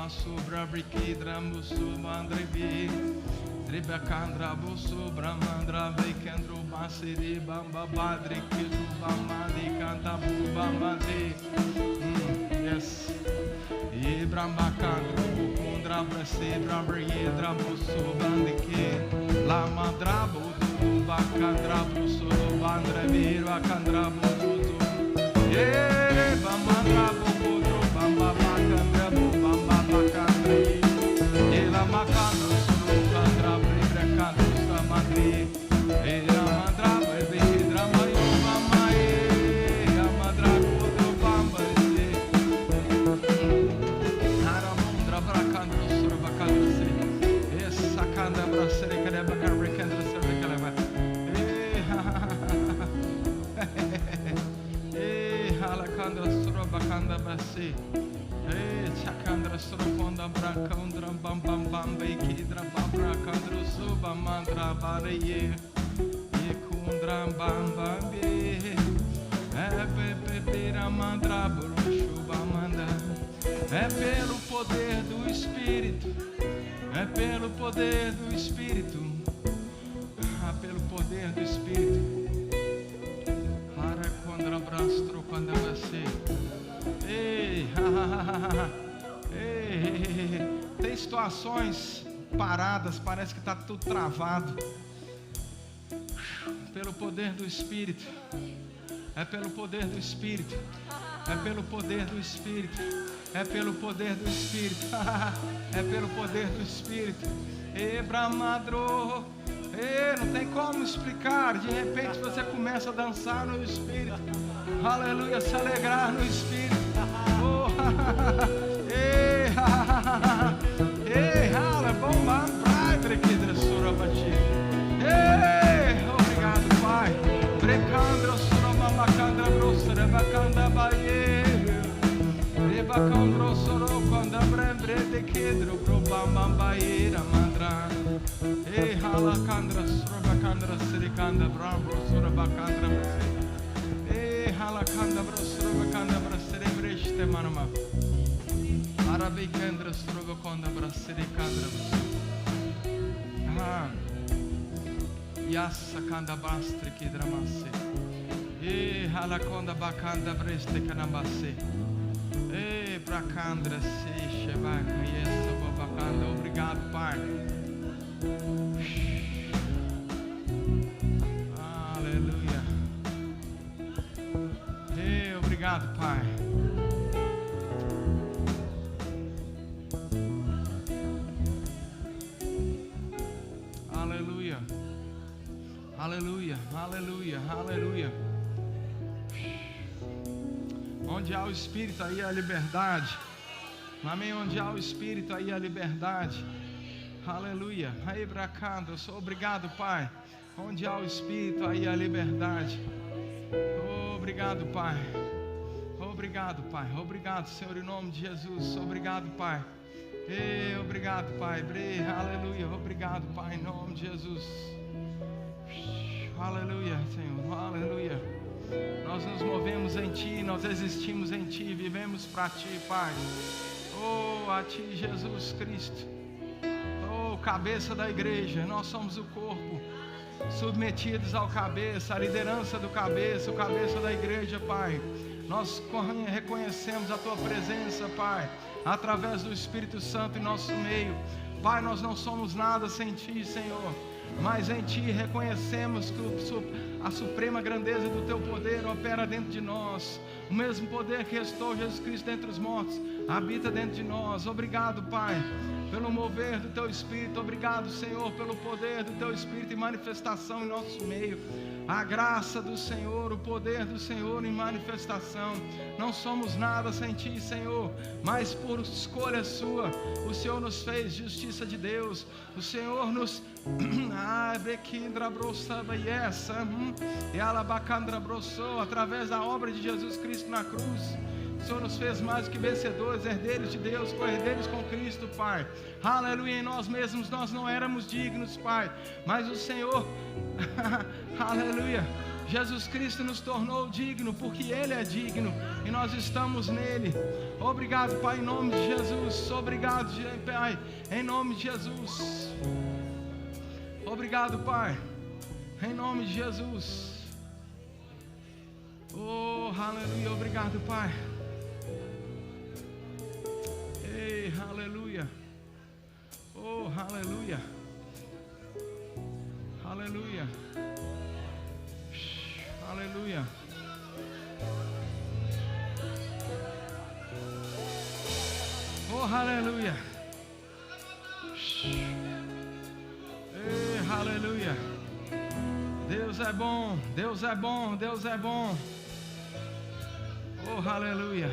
Sobra briquidra musu mandrevi driba candra busu bramandra veikendro basiri bamba badri kidru bamadi canta bamba de yes e bramba candro kundra brase bramba yedra busu bandike la mandra budu bacandra busu bandre virva candra budu e bamandra budu bamba bacandra bamba bacandre e la macandro solo candra brecando sta madre e la mandra vedra maio mamma e la mandra budu bamba e ara mandra bracandro solo bacandro se e sacandra brasere che deve bacandro solo che leva e hala candra solo bacandra brase Chakandra Suraponda Brankandra Bam Bam Bam Bekidra Babra Kandra Suba Mandra Baraye Yekundra Bam Bam Be Pepera Mandra Burushuba Manda. É pelo poder do Espírito, é pelo poder do Espírito, pelo poder do Espírito. Para quando abraço quando você ei, tem situações paradas, parece que está tudo travado. Pelo poder do Espírito, é pelo poder do Espírito, é pelo poder do Espírito, é pelo poder do Espírito, é pelo poder do Espírito. Ebramadro, não tem como explicar. De repente você começa a dançar no Espírito, aleluia, se alegrar no Espírito. Obrigado, Pai. Brecandra soroma macandra grossa, bacanda baie. Rebacandro soro quando brembre de quedro probama baieira mandra. Halacandra sorobacandra sericanda bravo sorobacandra. Halacandra sorobacandra cerebreste manama. Arabicandra sorobacandra sericandra. Yassa kanda bastre que dramasse. Halaconda bacanda breste canambasse. Bracandra se chevaca yessa babacanda. Obrigado, Pai. Aleluia. Obrigado, Pai. Aleluia. Aleluia, aleluia, aleluia. Onde há o Espírito, aí há a liberdade. Amém? Onde há o Espírito, aí há a liberdade. Aleluia. Aí, bracando, eu sou obrigado, Pai. Onde há o Espírito, aí há a liberdade. Obrigado, Pai. Obrigado, Pai. Obrigado, Senhor, em nome de Jesus. Obrigado, Pai. Obrigado, Pai. Aleluia. Obrigado, Pai, em nome de Jesus. Aleluia, Senhor, aleluia. Nós nos movemos em Ti, nós existimos em Ti, vivemos para Ti, Pai. A Ti, Jesus Cristo. Cabeça da igreja, nós somos o corpo, submetidos ao cabeça, a liderança do cabeça, o cabeça da igreja, Pai. Nós reconhecemos a Tua presença, Pai, através do Espírito Santo em nosso meio. Pai, nós não somos nada sem Ti, Senhor. Mas em Ti reconhecemos que a suprema grandeza do Teu poder opera dentro de nós. O mesmo poder que restou Jesus Cristo dentre os mortos habita dentro de nós. Obrigado, Pai, pelo mover do Teu Espírito. Obrigado, Senhor, pelo poder do Teu Espírito e manifestação em nosso meio. A graça do Senhor, o poder do Senhor em manifestação. Não somos nada sem Ti, Senhor, mas por escolha Sua, o Senhor nos fez justiça de Deus. O Senhor nos através da obra de Jesus Cristo na cruz. O Senhor nos fez mais do que vencedores, herdeiros de Deus, co-herdeiros com Cristo, Pai. Aleluia, em nós mesmos nós não éramos dignos, Pai, mas o Senhor, aleluia, Jesus Cristo nos tornou digno, porque Ele é digno, e nós estamos nele. Obrigado, Pai, em nome de Jesus. Obrigado, Pai, em nome de Jesus. Obrigado, Pai, em nome de Jesus. Oh, aleluia, obrigado, Pai. Ei, aleluia. Oh, aleluia. Aleluia. Aleluia. Oh, aleluia. Ei, aleluia. Deus é bom, Deus é bom, Deus é bom. Oh, aleluia.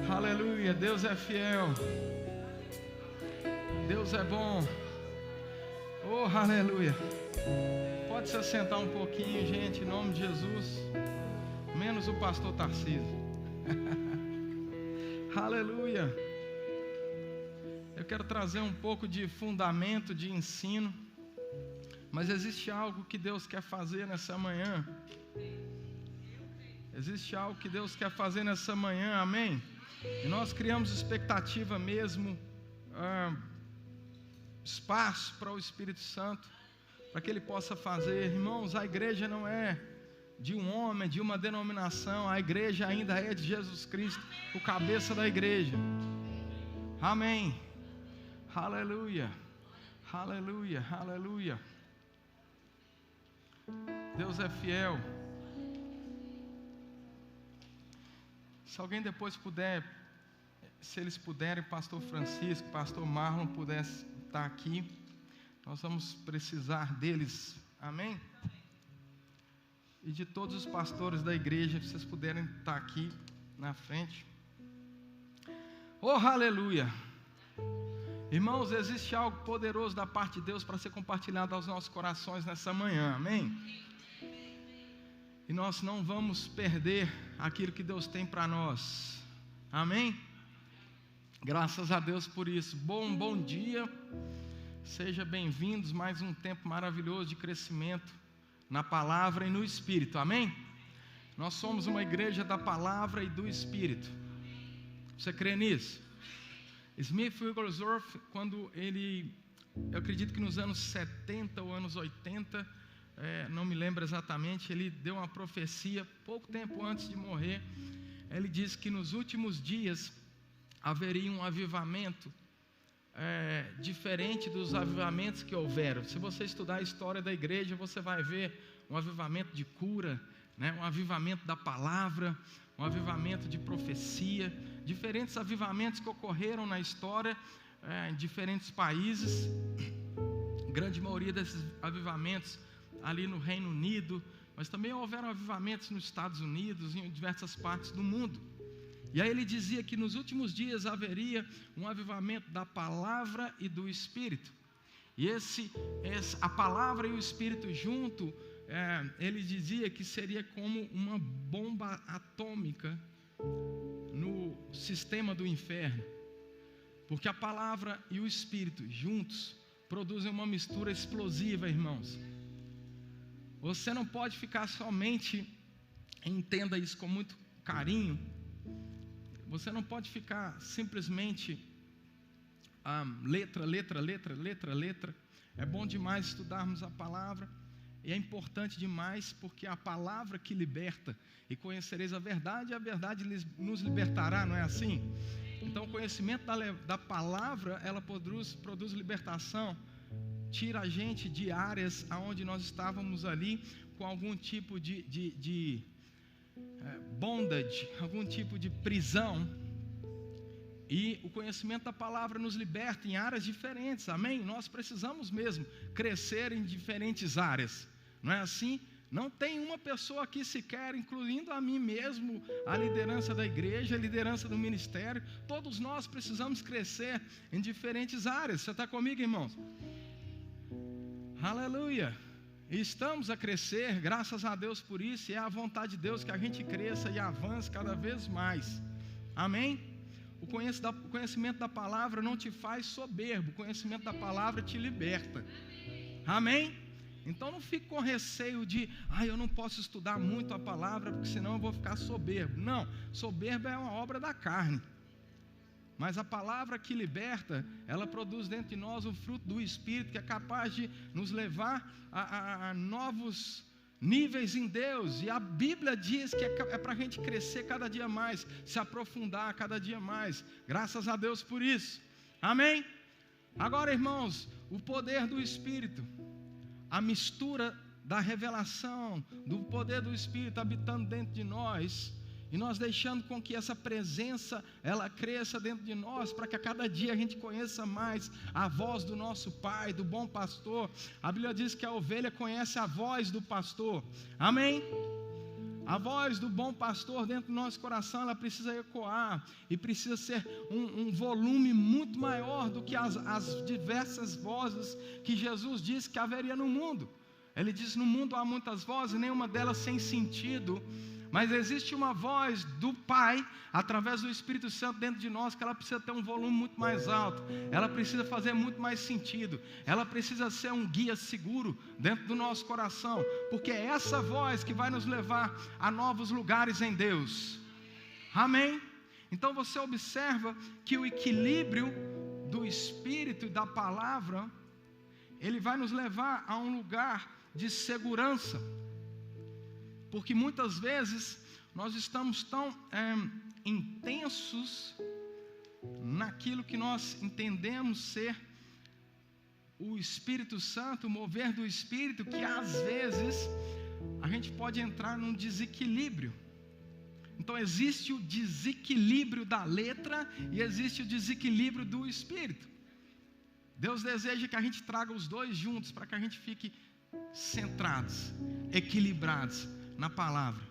Aleluia, Deus é fiel, Deus é bom. Oh, aleluia. Pode se assentar um pouquinho, gente, em nome de Jesus. Menos o pastor Tarcísio. Aleluia. Eu quero trazer um pouco de fundamento, de ensino. Mas existe algo que Deus quer fazer nessa manhã. Existe algo que Deus quer fazer nessa manhã, amém? E nós criamos expectativa mesmo, espaço para o Espírito Santo, para que Ele possa fazer. Irmãos, a igreja não é de um homem, de uma denominação. A igreja ainda é de Jesus Cristo, o cabeça da igreja. Amém. Aleluia. Aleluia. Aleluia. Deus é fiel. Se alguém depois puder, se eles puderem, pastor Francisco, pastor Marlon pudesse estar aqui, nós vamos precisar deles, amém? E de todos os pastores da igreja, se vocês puderem estar aqui na frente. Oh, aleluia! Irmãos, existe algo poderoso da parte de Deus para ser compartilhado aos nossos corações nessa manhã, amém? E nós não vamos perder aquilo que Deus tem para nós, amém? Graças a Deus por isso. Bom dia, sejam bem-vindos, mais um tempo maravilhoso de crescimento na palavra e no Espírito, amém? Nós somos uma igreja da palavra e do Espírito. Você crê nisso? Smith Wigglesworth, quando ele, eu acredito que nos anos 70 ou anos 80, não me lembro exatamente, ele deu uma profecia, pouco tempo antes de morrer. Ele disse que nos últimos dias haveria um avivamento diferente dos avivamentos que houveram. Se você estudar a história da igreja, você vai ver um avivamento de cura, né? Um avivamento da palavra, um avivamento de profecia, diferentes avivamentos que ocorreram na história em diferentes países. A grande maioria desses avivamentos ali no Reino Unido, mas também houveram avivamentos nos Estados Unidos e em diversas partes do mundo. E aí ele dizia que nos últimos dias haveria um avivamento da palavra e do Espírito. E a palavra e o Espírito junto, ele dizia que seria como uma bomba atômica no sistema do inferno. Porque a palavra e o Espírito juntos produzem uma mistura explosiva, irmãos. Você não pode ficar somente, entenda isso com muito carinho, você não pode ficar simplesmente letra. É bom demais estudarmos a palavra, e é importante demais, porque é a palavra que liberta. E conhecereis a verdade nos libertará, não é assim? Então o conhecimento da palavra, ela produz libertação, tira a gente de áreas onde nós estávamos ali com algum tipo de bondage, algum tipo de prisão. E o conhecimento da palavra nos liberta em áreas diferentes, amém? Nós precisamos mesmo crescer em diferentes áreas, não é assim? Não tem uma pessoa aqui sequer, incluindo a mim mesmo, a liderança da igreja, a liderança do ministério, todos nós precisamos crescer em diferentes áreas. Você está comigo, irmãos? Aleluia! E estamos a crescer, graças a Deus por isso, e é a vontade de Deus que a gente cresça e avance cada vez mais, amém? O conhecimento da palavra não te faz soberbo, o conhecimento da palavra te liberta, amém? Então não fique com receio de, eu não posso estudar muito a palavra, porque senão eu vou ficar soberbo. Não, soberbo é uma obra da carne. Mas a palavra que liberta, ela produz dentro de nós o fruto do Espírito, que é capaz de nos levar a novos níveis em Deus. E a Bíblia diz que é para a gente crescer cada dia mais, se aprofundar cada dia mais. Graças a Deus por isso. Amém? Agora, irmãos, o poder do Espírito, a mistura da revelação, do poder do Espírito habitando dentro de nós, e nós deixando com que essa presença, ela cresça dentro de nós, para que a cada dia a gente conheça mais a voz do nosso Pai, do bom pastor. A Bíblia diz que a ovelha conhece a voz do pastor, amém? A voz do bom pastor dentro do nosso coração, ela precisa ecoar, e precisa ser um volume muito maior do que as diversas vozes que Jesus disse que haveria no mundo. Ele diz: no mundo há muitas vozes, nenhuma delas sem sentido, mas existe uma voz do Pai, através do Espírito Santo dentro de nós, que ela precisa ter um volume muito mais alto, ela precisa fazer muito mais sentido, ela precisa ser um guia seguro dentro do nosso coração, porque é essa voz que vai nos levar a novos lugares em Deus, amém? Então você observa que o equilíbrio do Espírito e da palavra, ele vai nos levar a um lugar de segurança, porque muitas vezes nós estamos tão intensos naquilo que nós entendemos ser o Espírito Santo, o mover do Espírito, que às vezes a gente pode entrar num desequilíbrio. Então existe o desequilíbrio da letra e existe o desequilíbrio do Espírito. Deus deseja que a gente traga os dois juntos, para que a gente fique centrados, equilibrados na palavra.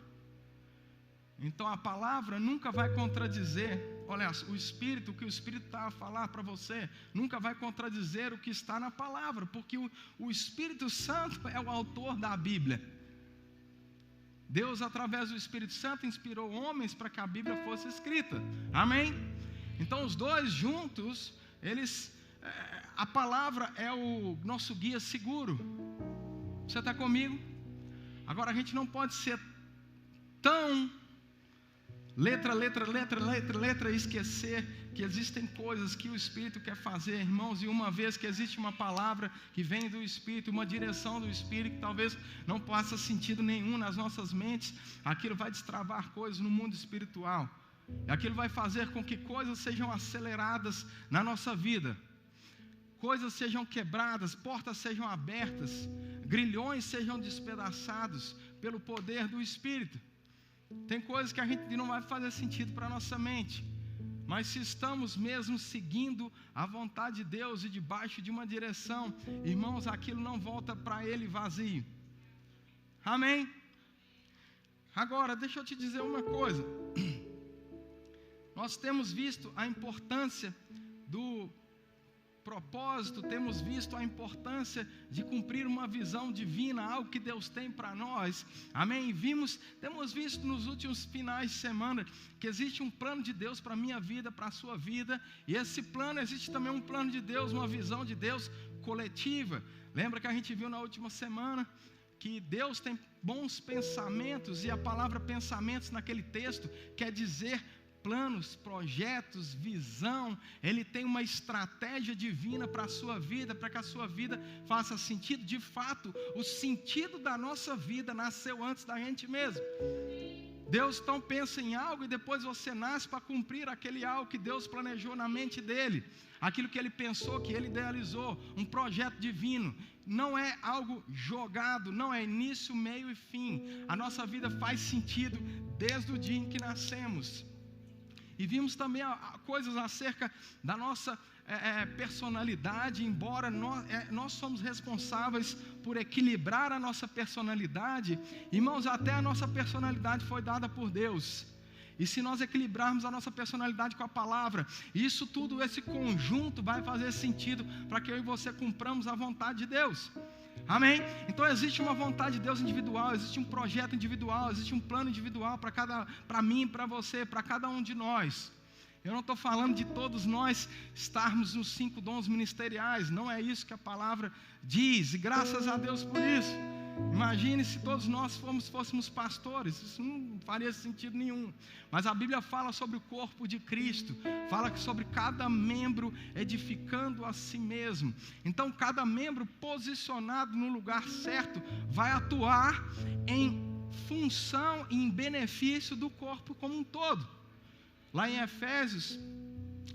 Então a palavra nunca vai contradizer, olha, o Espírito, o que o Espírito está a falar para você, nunca vai contradizer o que está na palavra, porque o Espírito Santo é o autor da Bíblia. Deus, através do Espírito Santo, inspirou homens para que a Bíblia fosse escrita, amém? Então os dois juntos, a palavra é o nosso guia seguro. Você está comigo? Agora a gente não pode ser tão letra, e esquecer que existem coisas que o Espírito quer fazer, irmãos. E uma vez que existe uma palavra que vem do Espírito, uma direção do Espírito, que talvez não faça sentido nenhum nas nossas mentes, aquilo vai destravar coisas no mundo espiritual, aquilo vai fazer com que coisas sejam aceleradas na nossa vida, coisas sejam quebradas, portas sejam abertas, grilhões sejam despedaçados pelo poder do Espírito. Tem coisas que a gente não vai fazer sentido para a nossa mente, mas se estamos mesmo seguindo a vontade de Deus e debaixo de uma direção, irmãos, aquilo não volta para Ele vazio, amém? Agora, deixa eu te dizer uma coisa, nós temos visto a importância do propósito, temos visto a importância de cumprir uma visão divina, algo que Deus tem para nós, amém? Temos visto nos últimos finais de semana que existe um plano de Deus para a minha vida, para a sua vida, e esse plano, existe também um plano de Deus, uma visão de Deus coletiva. Lembra que a gente viu na última semana que Deus tem bons pensamentos, e a palavra pensamentos naquele texto quer dizer planos, projetos, visão. Ele tem uma estratégia divina para a sua vida, para que a sua vida faça sentido. De fato, o sentido da nossa vida nasceu antes da gente mesmo. Deus então pensa em algo e depois você nasce para cumprir aquele algo que Deus planejou na mente dele, aquilo que ele pensou, que ele idealizou, um projeto divino. Não é algo jogado, não é início, meio e fim. A nossa vida faz sentido desde o dia em que nascemos. E vimos também coisas acerca da nossa personalidade. Embora nós somos responsáveis por equilibrar a nossa personalidade, irmãos, até a nossa personalidade foi dada por Deus. E se nós equilibrarmos a nossa personalidade com a palavra, isso tudo, esse conjunto vai fazer sentido para que eu e você cumpramos a vontade de Deus. Amém? Então existe uma vontade de Deus individual, existe um projeto individual, existe um plano individual para mim, para você, para cada um de nós. Eu não estou falando de todos nós estarmos nos 5 dons ministeriais, não é isso que a palavra diz, e graças a Deus por isso. Imagine se todos nós fôssemos pastores, isso não faria sentido nenhum. Mas a Bíblia fala sobre o corpo de Cristo, fala sobre cada membro edificando a si mesmo. Então cada membro posicionado no lugar certo vai atuar em função e em benefício do corpo como um todo. Lá em Efésios,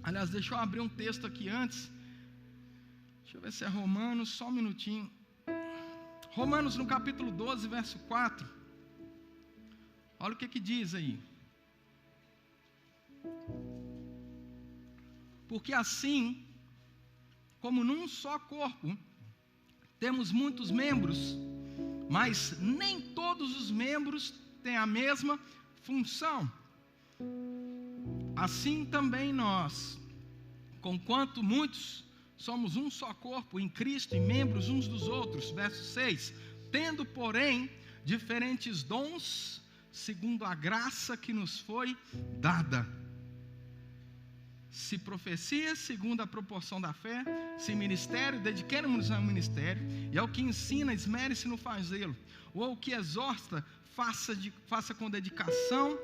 aliás, deixa eu abrir um texto aqui antes, deixa eu ver se é Romanos, só um minutinho. Romanos no capítulo 12, verso 4. Olha o que diz aí. Porque assim, como num só corpo, temos muitos membros, mas nem todos os membros têm a mesma função. Assim também nós, conquanto muitos somos um só corpo em Cristo e membros uns dos outros, verso 6, tendo porém diferentes dons, segundo a graça que nos foi dada. Se profecia, segundo a proporção da fé, se ministério, dediquemo-nos ao ministério, e ao que ensina, esmere-se no fazê-lo, ou ao que exorta, faça com dedicação,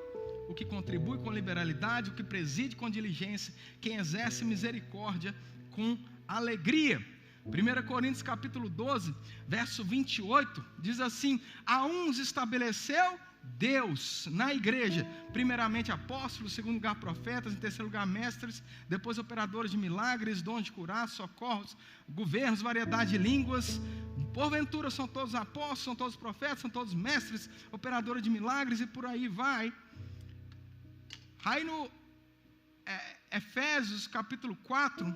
o que contribui com liberalidade, o que preside com diligência, quem exerce misericórdia com alegria. 1 Coríntios capítulo 12, verso 28, diz assim: a uns estabeleceu Deus na igreja, primeiramente apóstolos, segundo lugar profetas, em terceiro lugar mestres, depois operadores de milagres, dons de curar, socorros, governos, variedade de línguas. Porventura são todos apóstolos, são todos profetas, são todos mestres, operadores de milagres, e por aí vai. Aí no Efésios capítulo 4,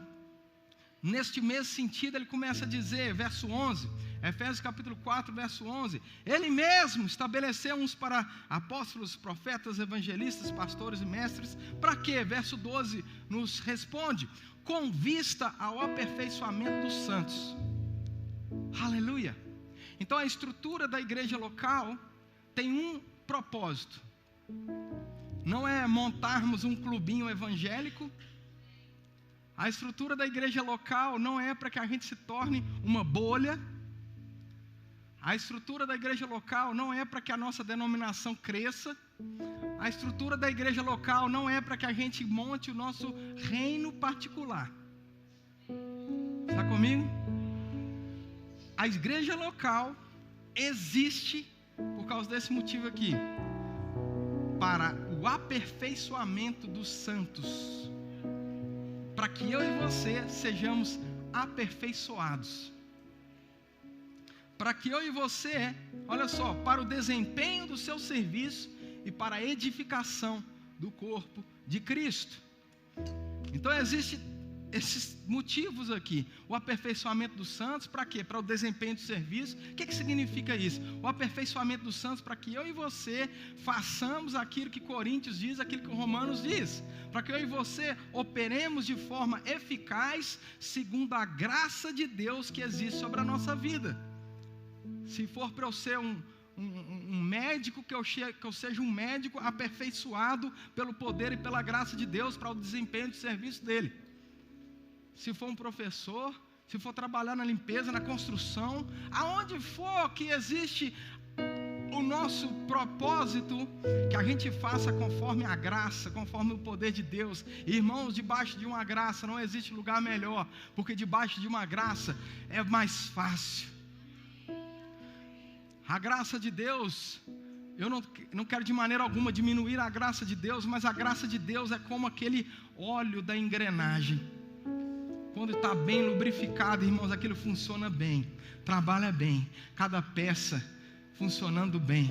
neste mesmo sentido, ele começa a dizer, verso 11, Efésios capítulo 4, verso 11, ele mesmo estabeleceu uns para apóstolos, profetas, evangelistas, pastores e mestres, para quê? Verso 12 nos responde, com vista ao aperfeiçoamento dos santos. Aleluia! Então a estrutura da igreja local tem um propósito, não é montarmos um clubinho evangélico. A estrutura da igreja local não é para que a gente se torne uma bolha. A estrutura da igreja local não é para que a nossa denominação cresça. A estrutura da igreja local não é para que a gente monte o nosso reino particular. Está comigo? A igreja local existe por causa desse motivo aqui, para o aperfeiçoamento dos santos, para que eu e você sejamos aperfeiçoados, para que eu e você, olha só, para o desempenho do seu serviço e para a edificação do corpo de Cristo. Então existem esses motivos aqui, o aperfeiçoamento dos santos, para quê? Para o desempenho do serviço. O que significa isso? O aperfeiçoamento dos santos para que eu e você façamos aquilo que Coríntios diz, aquilo que Romanos diz, para que eu e você operemos de forma eficaz, segundo a graça de Deus que existe sobre a nossa vida. Se for para eu ser um médico, que eu seja um médico aperfeiçoado pelo poder e pela graça de Deus para o desempenho de serviço dele. Se for um professor, se for trabalhar na limpeza, na construção, aonde for que existe o nosso propósito, que a gente faça conforme a graça, conforme o poder de Deus. Irmãos, debaixo de uma graça não existe lugar melhor, porque debaixo de uma graça é mais fácil. A graça de Deus, eu não quero de maneira alguma diminuir a graça de Deus, mas a graça de Deus é como aquele óleo da engrenagem. Quando está bem lubrificado, irmãos, aquilo funciona bem, trabalha bem, cada peça funcionando bem.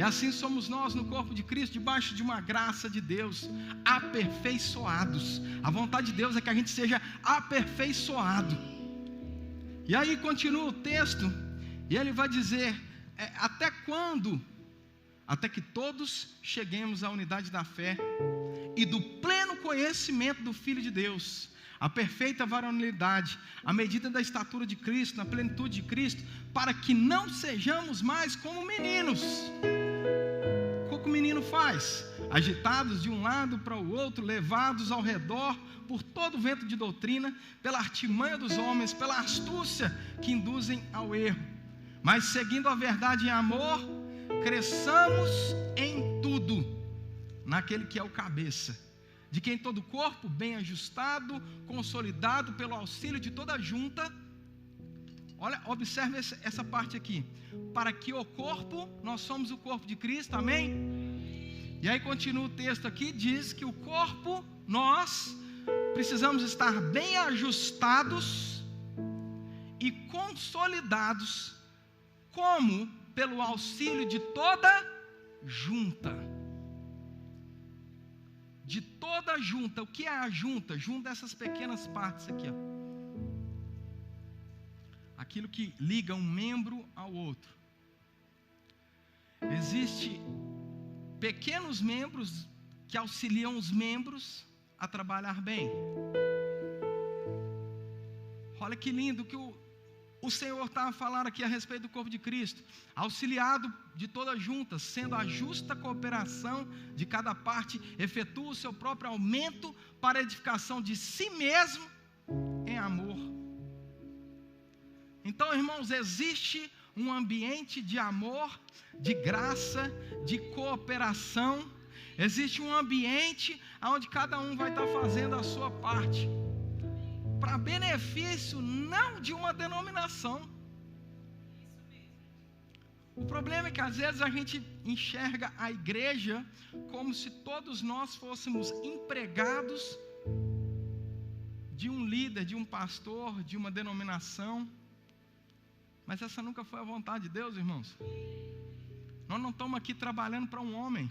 E assim somos nós no corpo de Cristo, debaixo de uma graça de Deus, aperfeiçoados. A vontade de Deus é que a gente seja aperfeiçoado. E aí continua o texto, e ele vai dizer, até quando? Até que todos cheguemos à unidade da fé e do pleno conhecimento do Filho de Deus, a perfeita varonilidade, a medida da estatura de Cristo, na plenitude de Cristo, para que não sejamos mais como meninos. O que o menino faz? Agitados de um lado para o outro, levados ao redor por todo vento de doutrina, pela artimanha dos homens, pela astúcia que induzem ao erro. Mas seguindo a verdade em amor, cresçamos em tudo, naquele que é o cabeça, de quem todo o corpo, bem ajustado, consolidado pelo auxílio de toda a junta. Olha, observe essa parte aqui. Para que o corpo, nós somos o corpo de Cristo, amém? E aí continua o texto aqui, diz que o corpo, nós precisamos estar bem ajustados e consolidados, como pelo auxílio de toda junta. De toda junta. O que é a junta? Junta essas pequenas partes aqui, ó. Aquilo que liga um membro ao outro. Existem pequenos membros que auxiliam os membros a trabalhar bem. Olha que lindo que o Senhor estava falando aqui a respeito do corpo de Cristo, auxiliado de toda junta, sendo a justa cooperação de cada parte, efetua o seu próprio aumento para a edificação de si mesmo em amor. Então, irmãos, existe um ambiente de amor, de graça, de cooperação, existe um ambiente onde cada um vai estar fazendo a sua parte, para benefício não de uma denominação. O problema é que às vezes a gente enxerga a igreja como se todos nós fôssemos empregados de um líder, de um pastor, de uma denominação. Mas essa nunca foi a vontade de Deus, irmãos. Nós não estamos aqui trabalhando para um homem.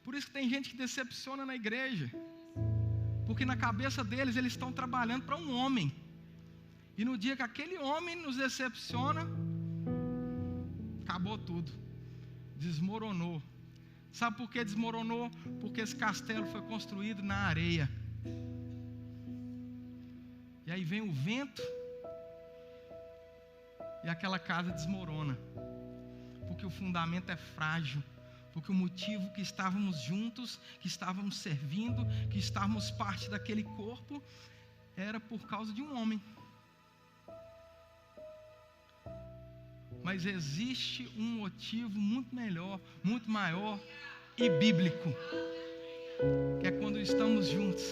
Por isso que tem gente que decepciona na igreja, porque na cabeça deles, eles estão trabalhando para um homem. E no dia que aquele homem nos decepciona, acabou tudo. Desmoronou. Sabe por que desmoronou? Porque esse castelo foi construído na areia. E aí vem o vento, e aquela casa desmorona. Porque o fundamento é frágil. Porque o motivo que estávamos juntos, que estávamos servindo, que estávamos parte daquele corpo, era por causa de um homem. Mas existe um motivo muito melhor, muito maior e bíblico, que é quando estamos juntos,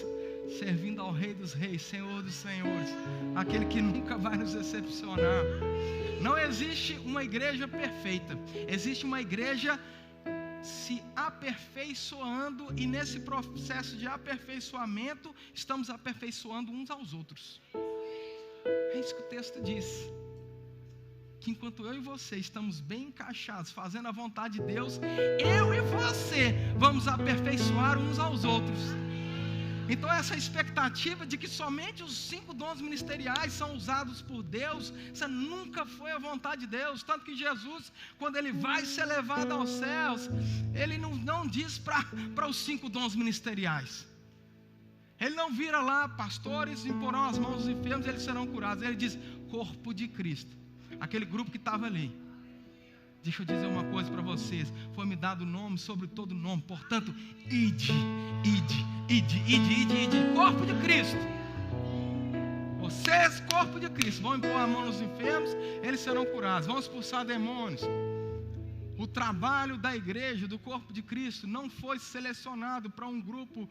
servindo ao Rei dos Reis, Senhor dos Senhores, aquele que nunca vai nos decepcionar. Não existe uma igreja perfeita, existe uma igreja se aperfeiçoando, e nesse processo de aperfeiçoamento, estamos aperfeiçoando uns aos outros. É isso que o texto diz. Que enquanto eu e você estamos bem encaixados, fazendo a vontade de Deus, eu e você vamos aperfeiçoar uns aos outros. Então essa expectativa de que somente os 5 dons ministeriais são usados por Deus, essa nunca foi a vontade de Deus. Tanto que Jesus, quando Ele vai ser levado aos céus, Ele não diz para os 5 dons ministeriais. Ele não vira lá, pastores imporão as mãos dos enfermos, eles serão curados. Ele diz, corpo de Cristo. Aquele grupo que estava ali. Deixa eu dizer uma coisa para vocês. Foi-me dado nome sobre todo nome. Portanto, ide. Corpo de Cristo. Vocês, corpo de Cristo, vão impor a mão nos enfermos, eles serão curados. Vão expulsar demônios. O trabalho da igreja, do corpo de Cristo, não foi selecionado para um grupo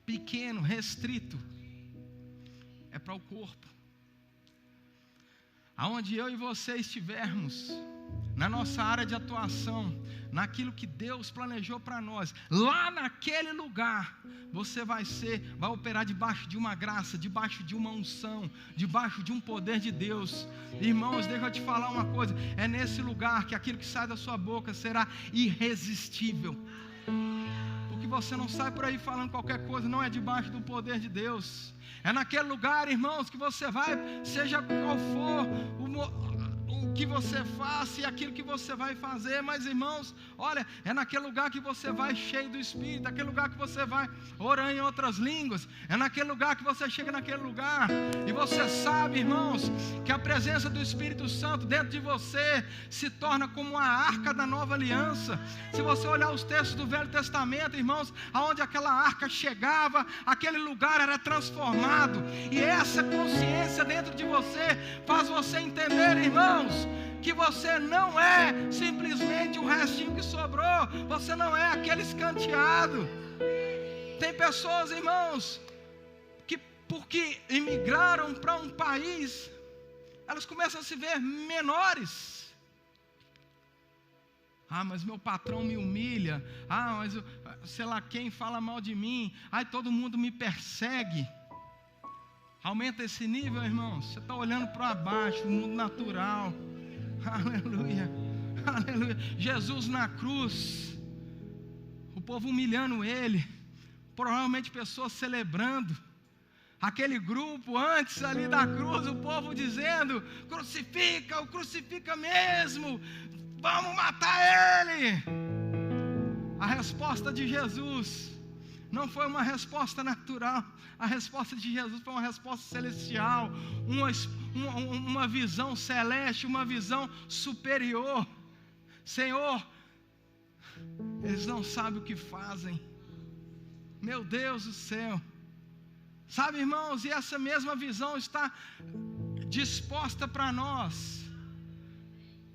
pequeno, restrito. É para o corpo. Aonde eu e você estivermos, na nossa área de atuação, naquilo que Deus planejou para nós, lá naquele lugar, você vai operar debaixo de uma graça, debaixo de uma unção, debaixo de um poder de Deus. Irmãos, deixa eu te falar uma coisa, é nesse lugar que aquilo que sai da sua boca será irresistível, porque você não sai por aí falando qualquer coisa, não é debaixo do poder de Deus. É naquele lugar, irmãos, que você vai, seja qual for o que você faça e aquilo que você vai fazer, mas irmãos, olha, é naquele lugar que você vai cheio do Espírito, aquele lugar que você vai orando em outras línguas, é naquele lugar que você chega naquele lugar, e você sabe, irmãos, que a presença do Espírito Santo dentro de você se torna como a arca da nova aliança. Se você olhar os textos do Velho Testamento, irmãos, aonde aquela arca chegava, aquele lugar era transformado, e essa consciência dentro de você faz você entender, irmãos, que você não é simplesmente o restinho que sobrou, você não é aquele escanteado. Tem pessoas, irmãos, que porque imigraram para um país, elas começam a se ver menores. Ah, mas meu patrão me humilha. Ah, mas sei lá quem fala mal de mim. Ai, todo mundo me persegue. Aumenta esse nível, irmãos. Você está olhando para baixo, o mundo natural. Aleluia, aleluia. Jesus na cruz, o povo humilhando ele, provavelmente pessoas celebrando. Aquele grupo antes ali da cruz, o povo dizendo: crucifica, o crucifica mesmo, vamos matar ele. A resposta de Jesus não foi uma resposta natural, a resposta de Jesus foi uma resposta celestial, uma visão celeste, uma visão superior. Senhor, eles não sabem o que fazem. Meu Deus do céu. Sabe, irmãos, e essa mesma visão está disposta para nós.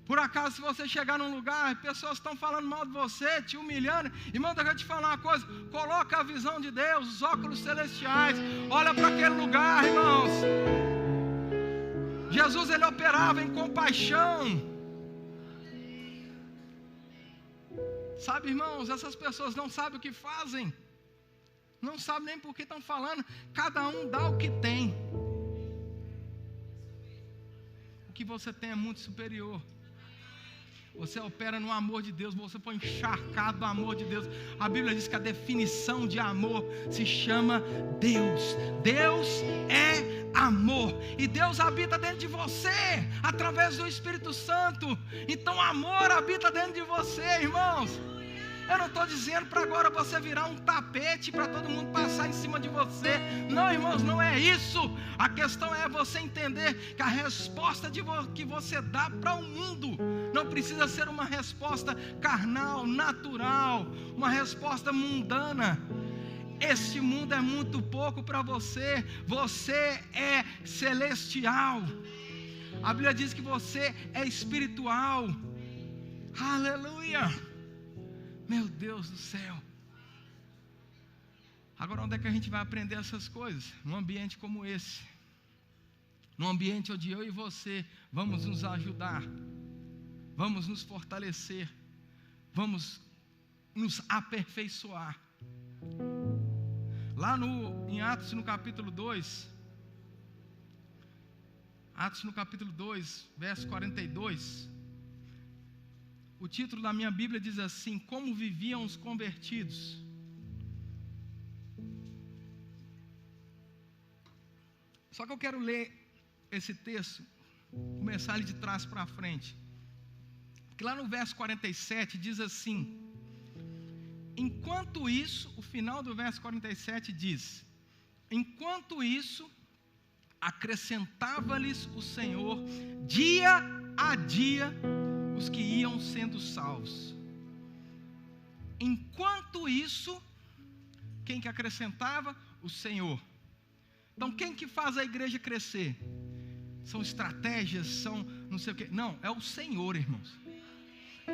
Por acaso, se você chegar num lugar, pessoas estão falando mal de você, te humilhando, irmão, deixa eu te falar uma coisa, coloca a visão de Deus, os óculos celestiais, olha para aquele lugar, irmãos. Jesus, ele operava em compaixão. Sabe, irmãos, essas pessoas não sabem o que fazem, não sabem nem por que estão falando, cada um dá o que tem. O que você tem é muito superior. Você opera no amor de Deus, você foi encharcado do amor de Deus. A Bíblia diz que a definição de amor se chama Deus. Deus é amor, e Deus habita dentro de você, através do Espírito Santo. Então amor habita dentro de você, irmãos. Eu não estou dizendo para agora você virar um tapete para todo mundo passar em cima de você. Não, irmãos, não é isso. A questão é você entender que a resposta que você dá para o mundo não precisa ser uma resposta carnal, natural, uma resposta mundana. Este mundo é muito pouco para você. Você é celestial. A Bíblia diz que você é espiritual. Aleluia. Meu Deus do céu. Agora, onde é que a gente vai aprender essas coisas? Num ambiente como esse. Num ambiente onde eu e você vamos nos ajudar, vamos nos fortalecer, vamos nos aperfeiçoar. Lá em Atos, no capítulo 2, Atos no capítulo 2, verso 42, o título da minha Bíblia diz assim: como viviam os convertidos. Só que eu quero ler esse texto, começar ele de trás para frente, porque lá no verso 47 diz assim: enquanto isso, o final do verso 47 diz: enquanto isso, acrescentava-lhes o Senhor dia a dia os que iam sendo salvos. Enquanto isso, quem que acrescentava? O Senhor. Então quem que faz a igreja crescer? São estratégias, são não sei o que. Não, é o Senhor, irmãos.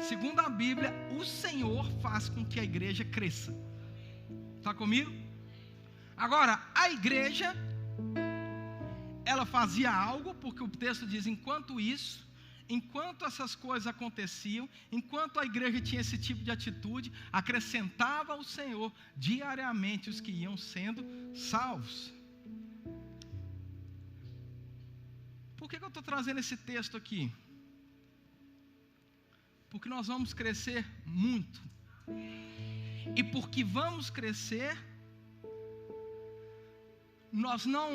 Segundo a Bíblia, o Senhor faz com que a igreja cresça. Está comigo? Agora, a igreja, ela fazia algo, porque o texto diz: enquanto isso, enquanto essas coisas aconteciam, enquanto a igreja tinha esse tipo de atitude, acrescentava ao Senhor diariamente os que iam sendo salvos. Por que eu estou trazendo esse texto aqui? Porque nós vamos crescer muito. E porque vamos crescer, nós não...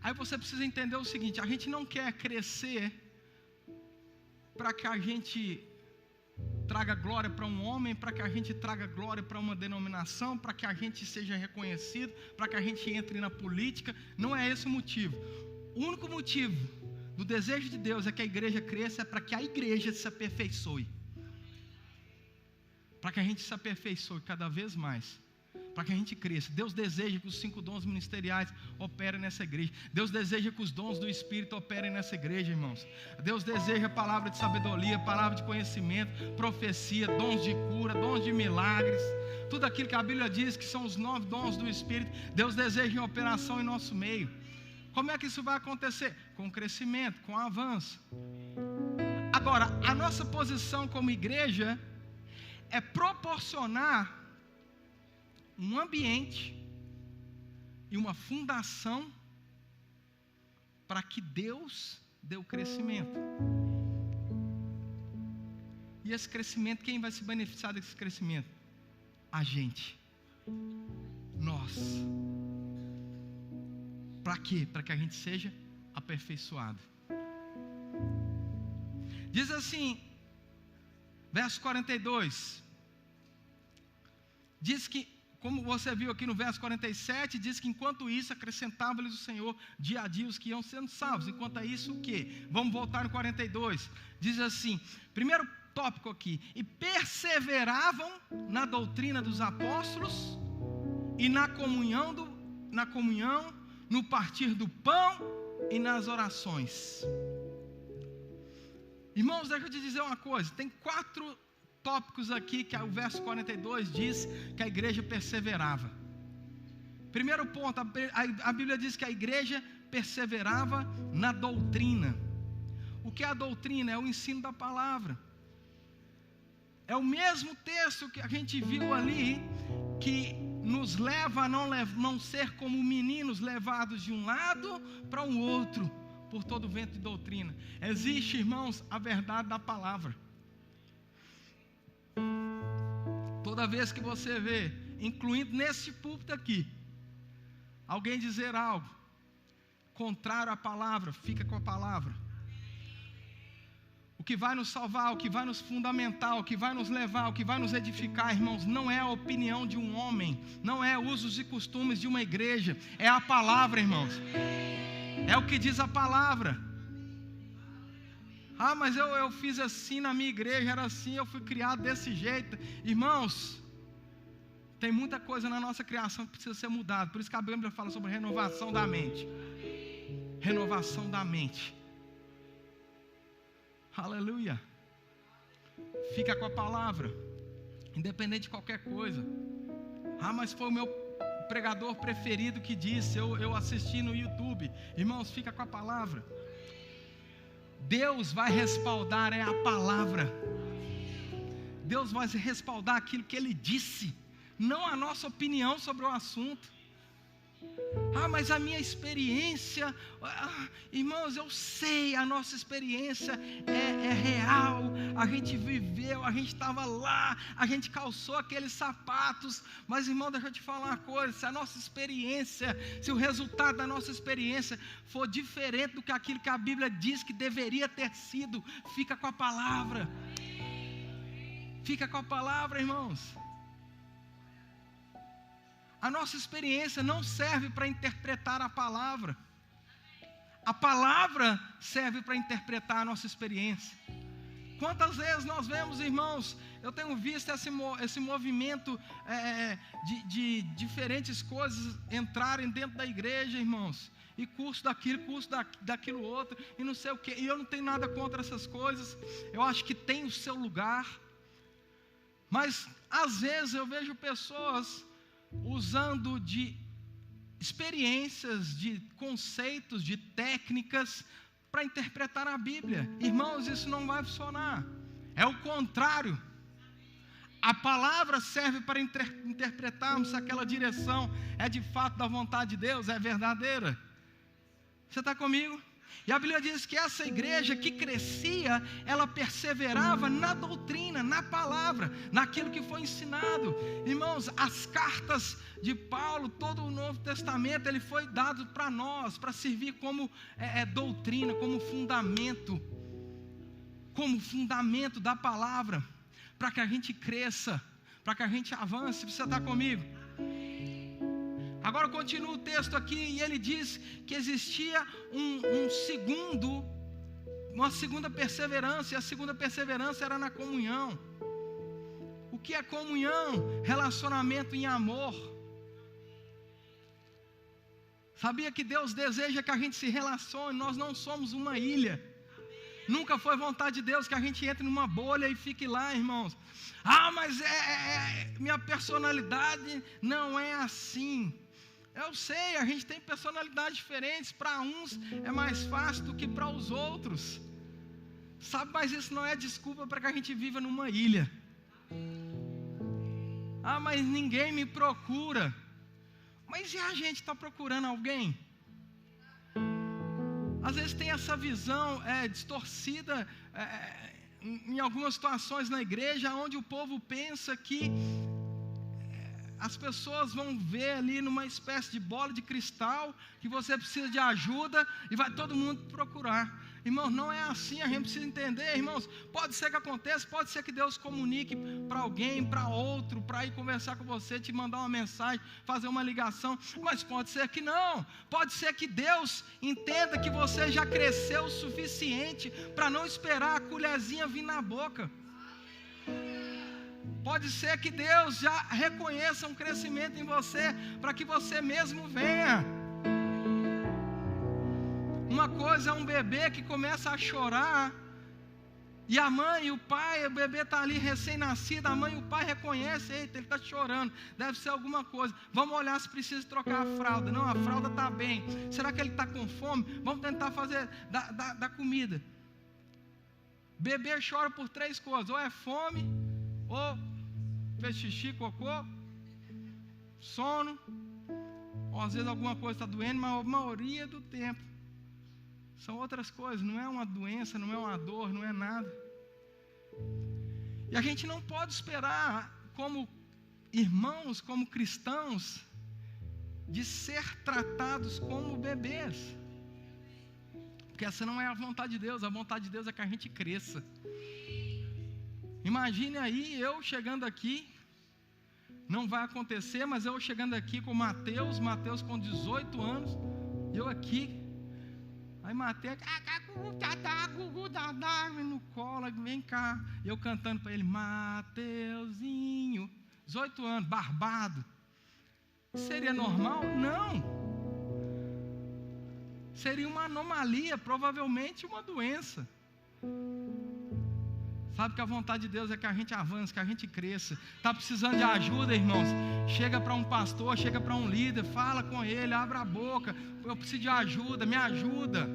Aí você precisa entender o seguinte: a gente não quer crescer para que a gente traga glória para um homem, para que a gente traga glória para uma denominação, para que a gente seja reconhecido, para que a gente entre na política. Não é esse o motivo. O único motivo do desejo de Deus é que a igreja cresça, é para que a igreja se aperfeiçoe. Para que a gente se aperfeiçoe cada vez mais. Para que a gente cresça. Deus deseja que os 5 dons ministeriais operem nessa igreja. Deus deseja que os dons do Espírito operem nessa igreja, irmãos. Deus deseja palavra de sabedoria, palavra de conhecimento, profecia, dons de cura, dons de milagres. Tudo aquilo que a Bíblia diz que são os 9 dons do Espírito, Deus deseja em operação em nosso meio. Como é que isso vai acontecer? Com crescimento, com avanço. Agora, a nossa posição como igreja é proporcionar um ambiente e uma fundação para que Deus dê o crescimento. E esse crescimento, quem vai se beneficiar desse crescimento? A gente. Nós. Para quê? Para que a gente seja aperfeiçoado. Diz assim, verso 42. Diz que, como você viu aqui no verso 47, diz que enquanto isso acrescentava-lhes o Senhor dia a dia os que iam sendo salvos. Enquanto a isso o quê? Vamos voltar no 42. Diz assim, primeiro tópico aqui: e perseveravam na doutrina dos apóstolos e na comunhão, no partir do pão e nas orações. Irmãos, deixa eu te dizer uma coisa, tem 4 tópicos aqui que o verso 42 diz que a igreja perseverava. Primeiro ponto, a Bíblia diz que a igreja perseverava na doutrina. O que é a doutrina? É o ensino da palavra. É o mesmo texto que a gente viu ali, que nos leva a não ser como meninos levados de um lado para o outro, por todo vento de doutrina. Existe, irmãos, a verdade da palavra. Toda vez que você vê, incluindo nesse púlpito aqui, alguém dizer algo contrário à palavra, fica com a palavra. O que vai nos salvar, o que vai nos fundamentar, o que vai nos levar, o que vai nos edificar, irmãos, não é a opinião de um homem, não é usos e costumes de uma igreja, é a palavra, irmãos. É o que diz a palavra. Ah, mas eu fiz assim na minha igreja, era assim, eu fui criado desse jeito. Irmãos, tem muita coisa na nossa criação que precisa ser mudada. Por isso que a Bíblia fala sobre renovação da mente. Renovação da mente. Aleluia. Fica com a palavra, independente de qualquer coisa. Ah, mas foi o meu pregador preferido que disse, eu assisti no YouTube. Irmãos, fica com a palavra. Deus vai respaldar a palavra. Deus vai respaldar aquilo que Ele disse, não a nossa opinião sobre o assunto. Ah, mas a minha experiência, irmãos, eu sei, a nossa experiência é real, a gente viveu, a gente estava lá, a gente calçou aqueles sapatos, mas irmão, deixa eu te falar uma coisa, se a nossa experiência, se o resultado da nossa experiência for diferente do que aquilo que a Bíblia diz que deveria ter sido, fica com a palavra, irmãos. A nossa experiência não serve para interpretar a palavra. A palavra serve para interpretar a nossa experiência. Quantas vezes nós vemos, irmãos, eu tenho visto esse movimento de diferentes coisas entrarem dentro da igreja, irmãos. E curso daquilo outro, e não sei o quê. E eu não tenho nada contra essas coisas. Eu acho que tem o seu lugar. Mas, às vezes, eu vejo pessoas usando de experiências, de conceitos, de técnicas para interpretar a Bíblia. Irmãos, isso não vai funcionar. É o contrário. A palavra serve para interpretarmos se aquela direção é de fato da vontade de Deus, é verdadeira. Você está comigo? E a Bíblia diz que essa igreja que crescia, ela perseverava na doutrina, na palavra, naquilo que foi ensinado. Irmãos, as cartas de Paulo, todo o Novo Testamento, ele foi dado para nós, para servir como doutrina, como fundamento da palavra, para que a gente cresça, para que a gente avance. Você está comigo? Agora continua o texto aqui, e ele diz que existia uma segunda perseverança, e a segunda perseverança era na comunhão. O que é comunhão? Relacionamento em amor. Sabia que Deus deseja que a gente se relacione? Nós não somos uma ilha. Nunca foi vontade de Deus que a gente entre numa bolha e fique lá, irmãos. Mas minha personalidade não é assim. Eu sei, a gente tem personalidades diferentes. Para uns é mais fácil do que para os outros. Sabe, mas isso não é desculpa para que a gente viva numa ilha. Mas ninguém me procura. Mas e a gente está procurando alguém? Às vezes tem essa visão distorcida em algumas situações na igreja, onde o povo pensa que as pessoas vão ver ali numa espécie de bola de cristal, que você precisa de ajuda e vai todo mundo procurar. Irmãos, não é assim, a gente precisa entender, irmãos. Pode ser que aconteça, pode ser que Deus comunique para alguém, para outro, para ir conversar com você, te mandar uma mensagem, fazer uma ligação, mas pode ser que não. Pode ser que Deus entenda que você já cresceu o suficiente para não esperar a colherzinha vir na boca. Pode ser que Deus já reconheça um crescimento em você, para que você mesmo venha. Uma coisa é um bebê que começa a chorar, e a mãe e o pai, o bebê está ali recém-nascido, a mãe e o pai reconhecem: eita, ele está chorando, deve ser alguma coisa, vamos olhar se precisa trocar a fralda. Não, a fralda está bem. Será que ele está com fome? Vamos tentar fazer da comida. Bebê chora por 3 coisas: ou é fome, ou fez xixi, cocô, sono, ou às vezes alguma coisa está doendo, mas a maioria do tempo são outras coisas. Não é uma doença, não é uma dor, não é nada. E a gente não pode esperar, como irmãos, como cristãos, de ser tratados como bebês, porque essa não é a vontade de Deus. A vontade de Deus é que a gente cresça. Imagine aí eu chegando aqui, não vai acontecer, mas eu chegando aqui com Mateus com 18 anos, eu aqui, aí Mateus, no colo, vem cá, eu cantando para ele: Mateuzinho, 18 anos, barbado. Seria normal? Não. Seria uma anomalia, provavelmente uma doença. Sabe que a vontade de Deus é que a gente avance, que a gente cresça. Está precisando de ajuda, irmãos? Chega para um pastor, chega para um líder, fala com ele, abre a boca: eu preciso de ajuda, me ajuda.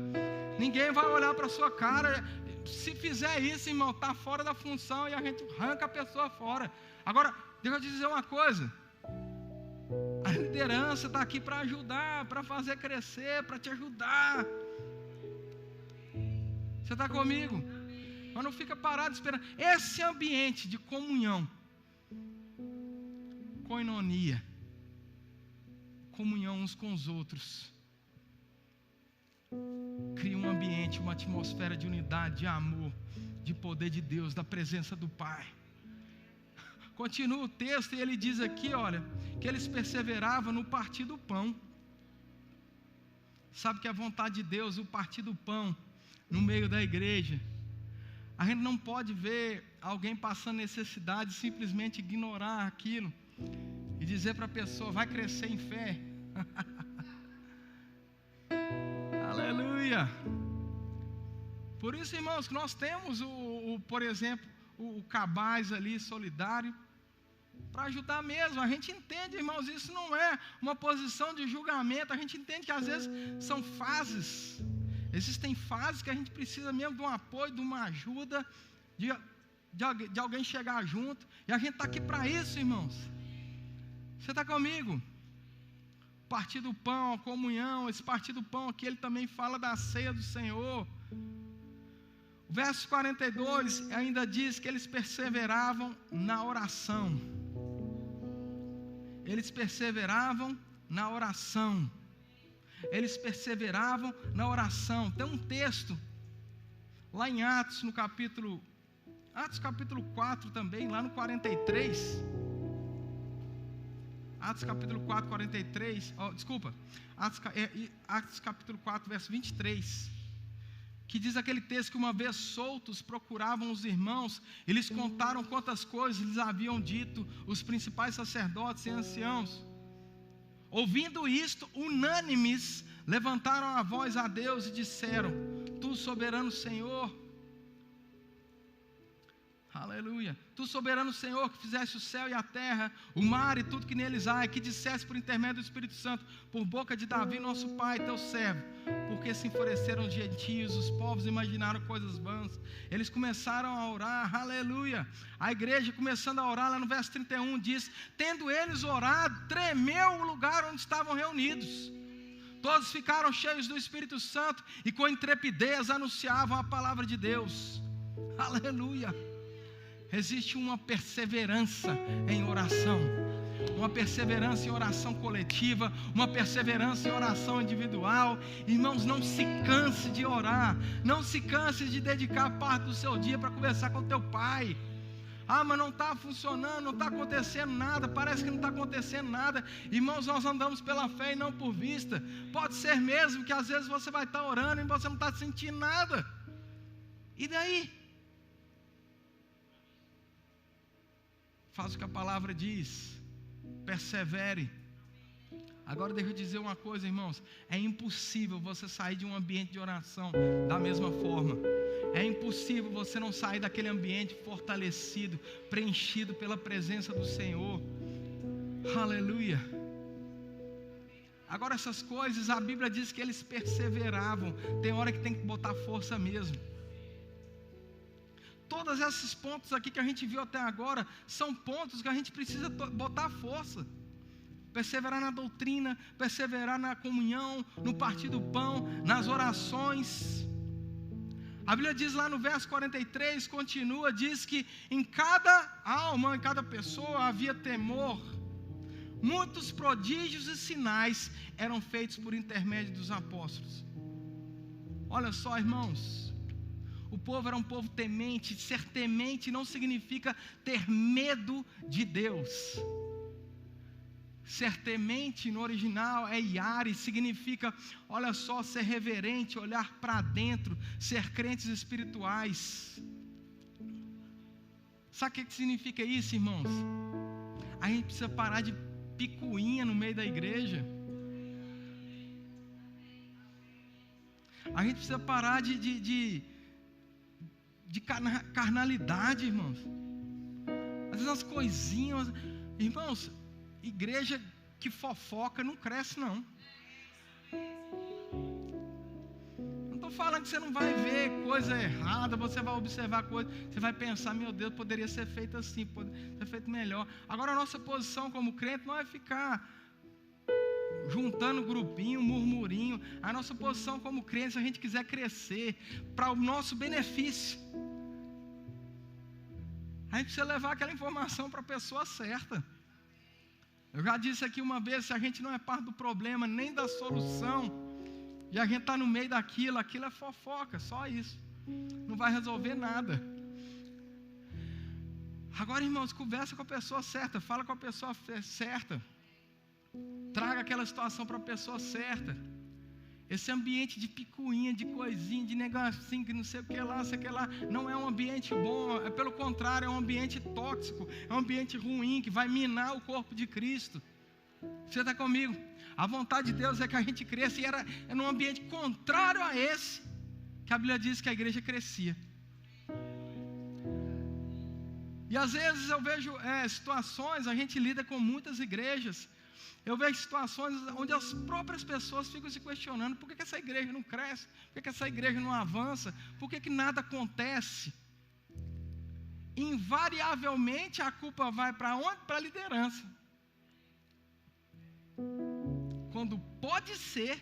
Ninguém vai olhar para a sua cara. Se fizer isso, irmão, está fora da função, e a gente arranca a pessoa fora. Agora, deixa eu te dizer uma coisa: a liderança está aqui para ajudar, para fazer crescer, para te ajudar. Você está comigo? Mas não fica parado esperando. Esse ambiente de comunhão, koinonia, comunhão uns com os outros, cria um ambiente, uma atmosfera de unidade, de amor, de poder de Deus, da presença do Pai. Continua o texto e ele diz aqui, olha, que eles perseveravam no partir do pão. Sabe que a vontade de Deus, o partir do pão no meio da igreja. A gente não pode ver alguém passando necessidade e simplesmente ignorar aquilo e dizer para a pessoa: vai crescer em fé. Aleluia. Por isso, irmãos, que nós temos por exemplo, o cabaz ali solidário, para ajudar mesmo. A gente entende, irmãos, isso não é uma posição de julgamento. A gente entende que às vezes são fases. Existem fases que a gente precisa mesmo de um apoio, de uma ajuda, de alguém chegar junto. E a gente está aqui para isso, irmãos. Você está comigo? Partir do pão, a comunhão. Esse partir do pão aqui, ele também fala da ceia do Senhor. O verso 42 ainda diz que eles perseveravam na oração. Eles perseveravam na oração. Eles perseveravam na oração. Tem um texto lá em Atos, no capítulo 4 também, lá no 43. Atos capítulo 4, 43. Atos capítulo 4, verso 23. Que diz aquele texto que uma vez soltos procuravam os irmãos, e lhes contaram quantas coisas lhes haviam dito os principais sacerdotes e anciãos. Ouvindo isto, unânimes, levantaram a voz a Deus e disseram: Tu, soberano Senhor, aleluia, Tu, soberano Senhor, que fizeste o céu e a terra, o mar e tudo que neles há, e que disseste por intermédio do Espírito Santo, por boca de Davi, nosso pai, teu servo, porque se enfureceram os gentios, os povos imaginaram coisas vãs. Eles começaram a orar, aleluia. A igreja começando a orar, lá no verso 31 diz: tendo eles orado, tremeu o lugar onde estavam reunidos. Todos ficaram cheios do Espírito Santo e com intrepidez anunciavam a palavra de Deus. Aleluia. Existe uma perseverança em oração, uma perseverança em oração coletiva, uma perseverança em oração individual. Irmãos, não se canse de orar, não se canse de dedicar parte do seu dia para conversar com o teu pai. Ah, mas não está funcionando, não está acontecendo nada, parece que não está acontecendo nada. Irmãos, nós andamos pela fé e não por vista. Pode ser mesmo que às vezes você vai estar orando e você não está sentindo nada. E daí? Faça o que a palavra diz, persevere. Agora deixa eu dizer uma coisa, irmãos, é impossível você sair de um ambiente de oração da mesma forma. É impossível você não sair daquele ambiente fortalecido, preenchido pela presença do Senhor. Aleluia. Agora essas coisas, a Bíblia diz que eles perseveravam. Tem hora que tem que botar força mesmo. Todos esses pontos aqui que a gente viu até agora são pontos que a gente precisa botar força. Perseverar na doutrina, perseverar na comunhão, no partir do pão, nas orações. A Bíblia diz lá no verso 43, continua, diz que em cada alma, em cada pessoa havia temor. Muitos prodígios e sinais eram feitos por intermédio dos apóstolos. Olha só, irmãos. O povo era um povo temente. Ser temente não significa ter medo de Deus. Ser temente no original é iare, significa, olha só, ser reverente, olhar para dentro, ser crentes espirituais. Sabe o que significa isso, irmãos? A gente precisa parar de picuinha no meio da igreja. A gente precisa parar de carnalidade, irmãos. Às vezes as coisinhas, irmãos, igreja que fofoca não cresce não. Não estou falando que você não vai ver coisa errada, você vai observar coisa, você vai pensar, meu Deus, poderia ser feito assim, poderia ser feito melhor. Agora a nossa posição como crente não é ficar juntando grupinho, murmurinho. A nossa posição como crente, se a gente quiser crescer para o nosso benefício, a gente precisa levar aquela informação para a pessoa certa. Eu já disse aqui uma vez, se a gente não é parte do problema, nem da solução, e a gente está no meio daquilo, aquilo é fofoca, só isso. Não vai resolver nada. Agora, irmãos, conversa com a pessoa certa, fala com a pessoa certa. Traga aquela situação para a pessoa certa. Esse ambiente de picuinha, de coisinha, de negocinho, que não sei o que lá, sei o que lá, não é um ambiente bom, é pelo contrário, é um ambiente tóxico, é um ambiente ruim, que vai minar o corpo de Cristo. Você está comigo? A vontade de Deus é que a gente cresça, e era num ambiente contrário a esse, que a Bíblia diz que a igreja crescia. E às vezes eu vejo situações, a gente lida com muitas igrejas, Eu vejo situações onde as próprias pessoas ficam se questionando: por que essa igreja não cresce? Por que essa igreja não avança? Por que nada acontece? Invariavelmente a culpa vai para onde? Para a liderança. Quando pode ser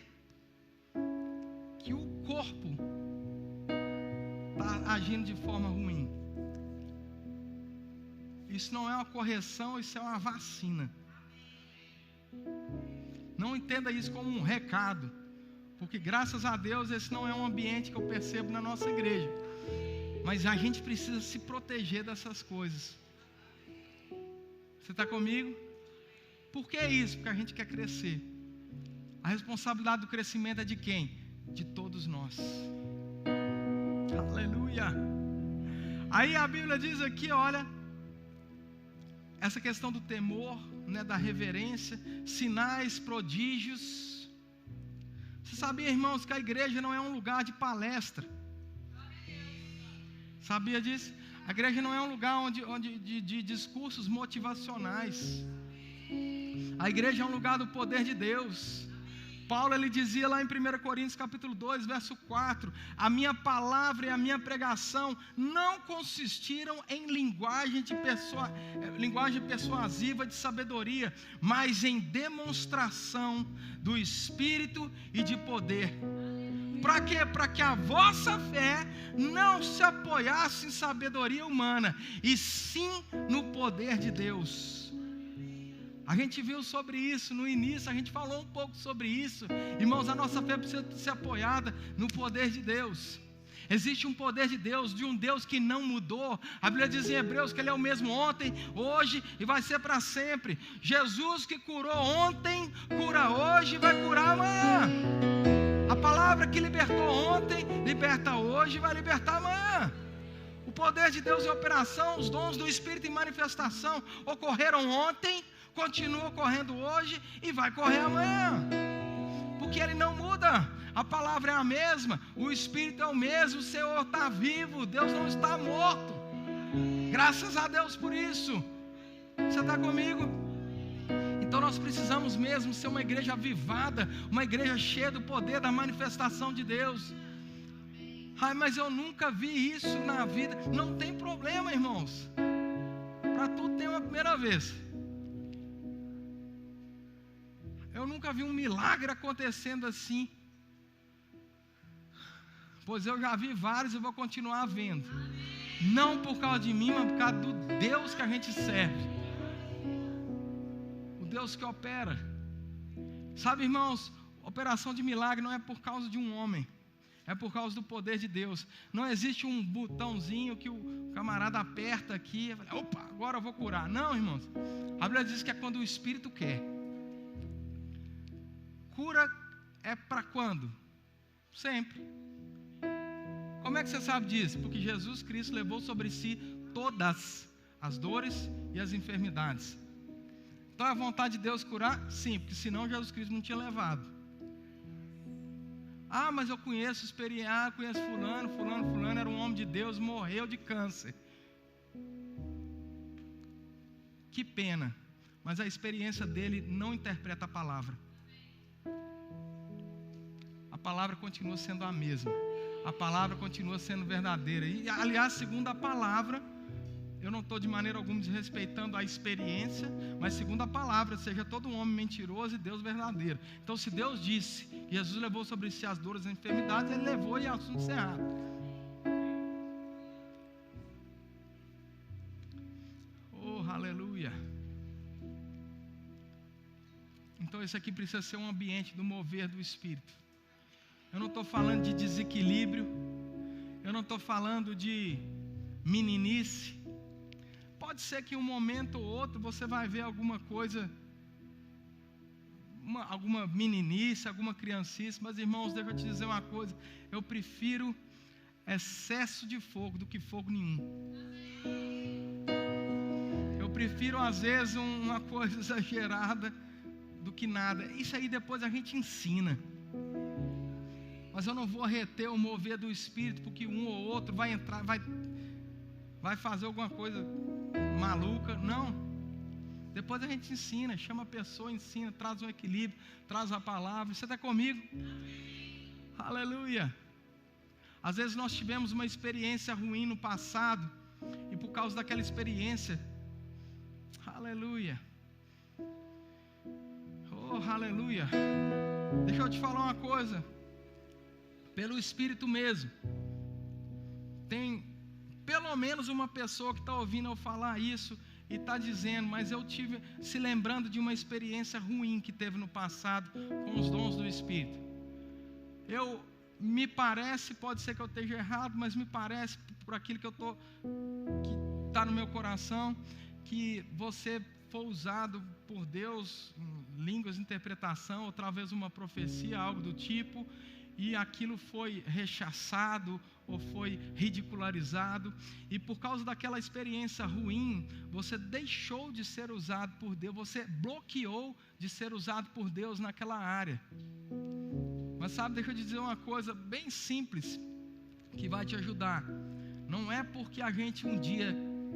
que o corpo está agindo de forma ruim. Isso não é uma correção, isso é uma vacina. Não entenda isso como um recado, porque graças a Deus esse não é um ambiente que eu percebo na nossa igreja. Mas a gente precisa se proteger dessas coisas. Você está comigo? Por que isso? Porque a gente quer crescer. A responsabilidade do crescimento é de quem? De todos nós. Aleluia. Aí a Bíblia diz aqui, olha, essa questão do temor, né, da reverência, sinais, prodígios. Você sabia, irmãos, que a igreja não é um lugar de palestra? Sabia disso? A igreja não é um lugar de discursos motivacionais. A igreja é um lugar do poder de Deus. Paulo, ele dizia lá em 1 Coríntios capítulo 2, verso 4: a minha palavra e a minha pregação não consistiram em linguagem persuasiva de sabedoria, mas em demonstração do Espírito e de poder. Para quê? Para que a vossa fé não se apoiasse em sabedoria humana, e sim no poder de Deus. A gente viu sobre isso no início, a gente falou um pouco sobre isso. Irmãos, a nossa fé precisa ser apoiada no poder de Deus. Existe um poder de Deus, de um Deus que não mudou. A Bíblia diz em Hebreus que Ele é o mesmo ontem, hoje e vai ser para sempre. Jesus que curou ontem, cura hoje e vai curar amanhã. A palavra que libertou ontem, liberta hoje e vai libertar amanhã. O poder de Deus em operação, os dons do Espírito em manifestação ocorreram ontem, continua correndo hoje e vai correr amanhã, porque Ele não muda. A palavra é a mesma, o Espírito é o mesmo, o Senhor está vivo, Deus não está morto. Graças a Deus por isso. Você está comigo? Então nós precisamos mesmo ser uma igreja avivada, uma igreja cheia do poder da manifestação de Deus. Ai, mas eu nunca vi isso na vida. Não tem problema, irmãos. Para tudo tem uma primeira vez. Eu nunca vi um milagre acontecendo assim. Pois eu já vi vários e vou continuar vendo. Não por causa de mim, mas por causa do Deus que a gente serve. O Deus que opera. Sabe, irmãos, operação de milagre não é por causa de um homem. É por causa do poder de Deus. Não existe um botãozinho que o camarada aperta aqui e fala: opa, agora eu vou curar. Não, irmãos. A Bíblia diz que é quando o Espírito quer. Cura é para quando? Sempre. Como é que você sabe disso? Porque Jesus Cristo levou sobre si todas as dores e as enfermidades. Então é a vontade de Deus curar? Sim, porque senão Jesus Cristo não tinha levado. Ah, mas eu conheço fulano era um homem de Deus, morreu de câncer. Que pena, mas a experiência dele não interpreta a palavra. A palavra continua sendo a mesma. A palavra continua sendo verdadeira. E, aliás, segundo a palavra, eu não estou de maneira alguma desrespeitando a experiência, mas segundo a palavra, seja todo um homem mentiroso e Deus verdadeiro. Então, se Deus disse que Jesus levou sobre si as dores e as enfermidades, Ele levou e é assunto encerrado. Oh, aleluia. Então, isso aqui precisa ser um ambiente do mover do Espírito. Eu não estou falando de desequilíbrio. Eu não estou falando de meninice. Pode ser que um momento ou outro você vai ver alguma coisa, alguma meninice, alguma criancice. Mas, irmãos, deixa eu te dizer uma coisa. Eu prefiro excesso de fogo do que fogo nenhum. Eu prefiro, às vezes, uma coisa exagerada do que nada. Isso aí depois a gente ensina. Mas eu não vou reter o mover do Espírito, porque um ou outro vai entrar, vai fazer alguma coisa maluca. Não. Depois a gente ensina, chama a pessoa, ensina, traz um equilíbrio, traz a palavra. Você está comigo? Aleluia. Às vezes nós tivemos uma experiência ruim no passado, e por causa daquela experiência, aleluia, oh aleluia, deixa eu te falar uma coisa, pelo Espírito mesmo, tem pelo menos uma pessoa que está ouvindo eu falar isso, e está dizendo, mas eu tive, se lembrando de uma experiência ruim que teve no passado, com os dons do Espírito. Me parece, pode ser que eu esteja errado, mas me parece, por aquilo que está no meu coração, que você foi usado por Deus em línguas de interpretação, ou talvez uma profecia, algo do tipo, e aquilo foi rechaçado, ou foi ridicularizado, e por causa daquela experiência ruim, você deixou de ser usado por Deus, você bloqueou de ser usado por Deus naquela área. Mas sabe, deixa eu te dizer uma coisa bem simples, que vai te ajudar. Não é porque a gente um dia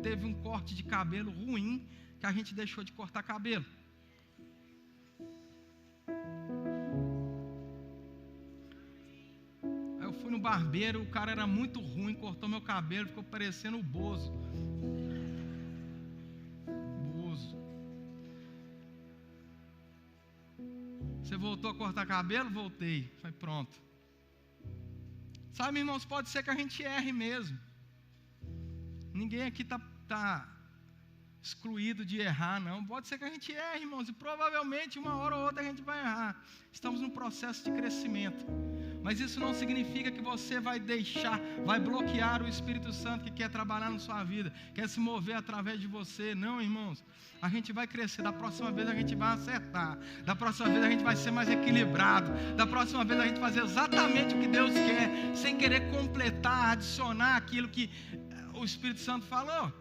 teve um corte de cabelo ruim, que a gente deixou de cortar cabelo. Eu fui no barbeiro, o cara era muito ruim, cortou meu cabelo, ficou parecendo o Bozo. Você voltou a cortar cabelo? Voltei. Foi pronto. Sabe, irmãos, pode ser que a gente erre mesmo. Ninguém aqui está excluído de errar, não. Pode ser que a gente erre, irmãos, e provavelmente uma hora ou outra a gente vai errar. Estamos num processo de crescimento. Mas isso não significa que você vai vai bloquear o Espírito Santo que quer trabalhar na sua vida, quer se mover através de você. Não, irmãos. A gente vai crescer. Da próxima vez a gente vai acertar. Da próxima vez a gente vai ser mais equilibrado. Da próxima vez a gente vai fazer exatamente o que Deus quer, sem querer completar, adicionar aquilo que o Espírito Santo falou.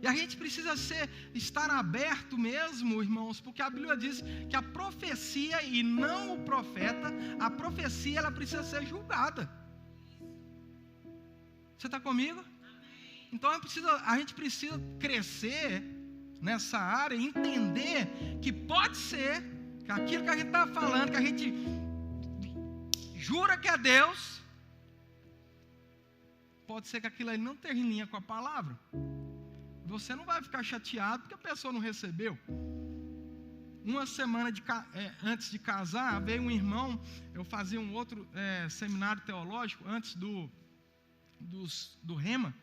E a gente precisa estar aberto mesmo, irmãos, porque a Bíblia diz que a profecia e não o profeta, a profecia ela precisa ser julgada. Você está comigo? Então a gente precisa crescer nessa área e entender que pode ser que aquilo que a gente está falando, que a gente jura que é Deus, pode ser que aquilo aí não esteja em linha com a palavra. Você não vai ficar chateado porque a pessoa não recebeu. Uma semana antes de casar, veio um irmão, eu fazia um outro seminário teológico antes do Rema.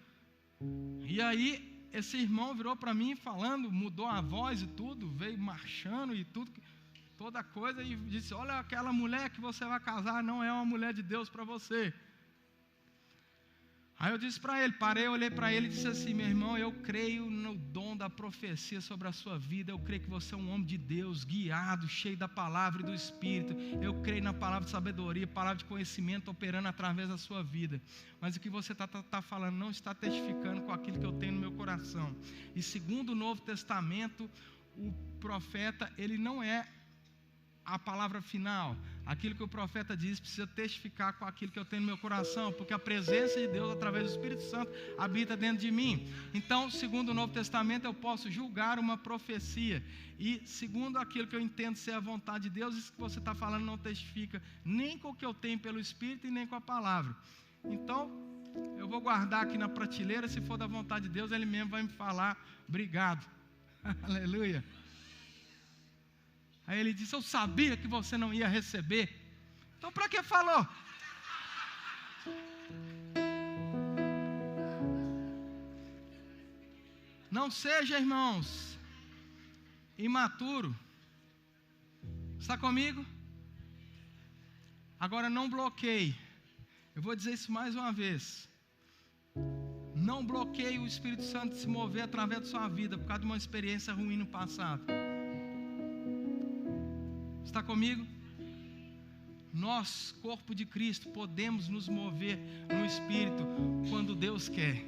E aí, esse irmão virou para mim falando, mudou a voz e tudo, veio marchando e tudo, toda coisa, e disse, olha, aquela mulher que você vai casar não é uma mulher de Deus para você. Aí eu disse para ele, olhei para ele e disse assim, meu irmão, eu creio no dom da profecia sobre a sua vida, eu creio que você é um homem de Deus, guiado, cheio da palavra e do Espírito, eu creio na palavra de sabedoria, palavra de conhecimento operando através da sua vida, mas o que você está falando não está testificando com aquilo que eu tenho no meu coração. E segundo o Novo Testamento, o profeta, ele não é a palavra final. Aquilo que o profeta diz precisa testificar com aquilo que eu tenho no meu coração, porque a presença de Deus através do Espírito Santo habita dentro de mim. Então, segundo o Novo Testamento, eu posso julgar uma profecia, e segundo aquilo que eu entendo ser a vontade de Deus, isso que você está falando não testifica nem com o que eu tenho pelo Espírito e nem com a palavra. Então, eu vou guardar aqui na prateleira, se for da vontade de Deus, Ele mesmo vai me falar, obrigado. Aleluia. Aí ele disse, eu sabia que você não ia receber. Então para que falou? Não seja, irmãos, imaturo. Está comigo? Agora não bloqueie. Eu vou dizer isso mais uma vez. Não bloqueie o Espírito Santo de se mover através da sua vida por causa de uma experiência ruim no passado. Está comigo? Nós, corpo de Cristo, podemos nos mover no Espírito quando Deus quer.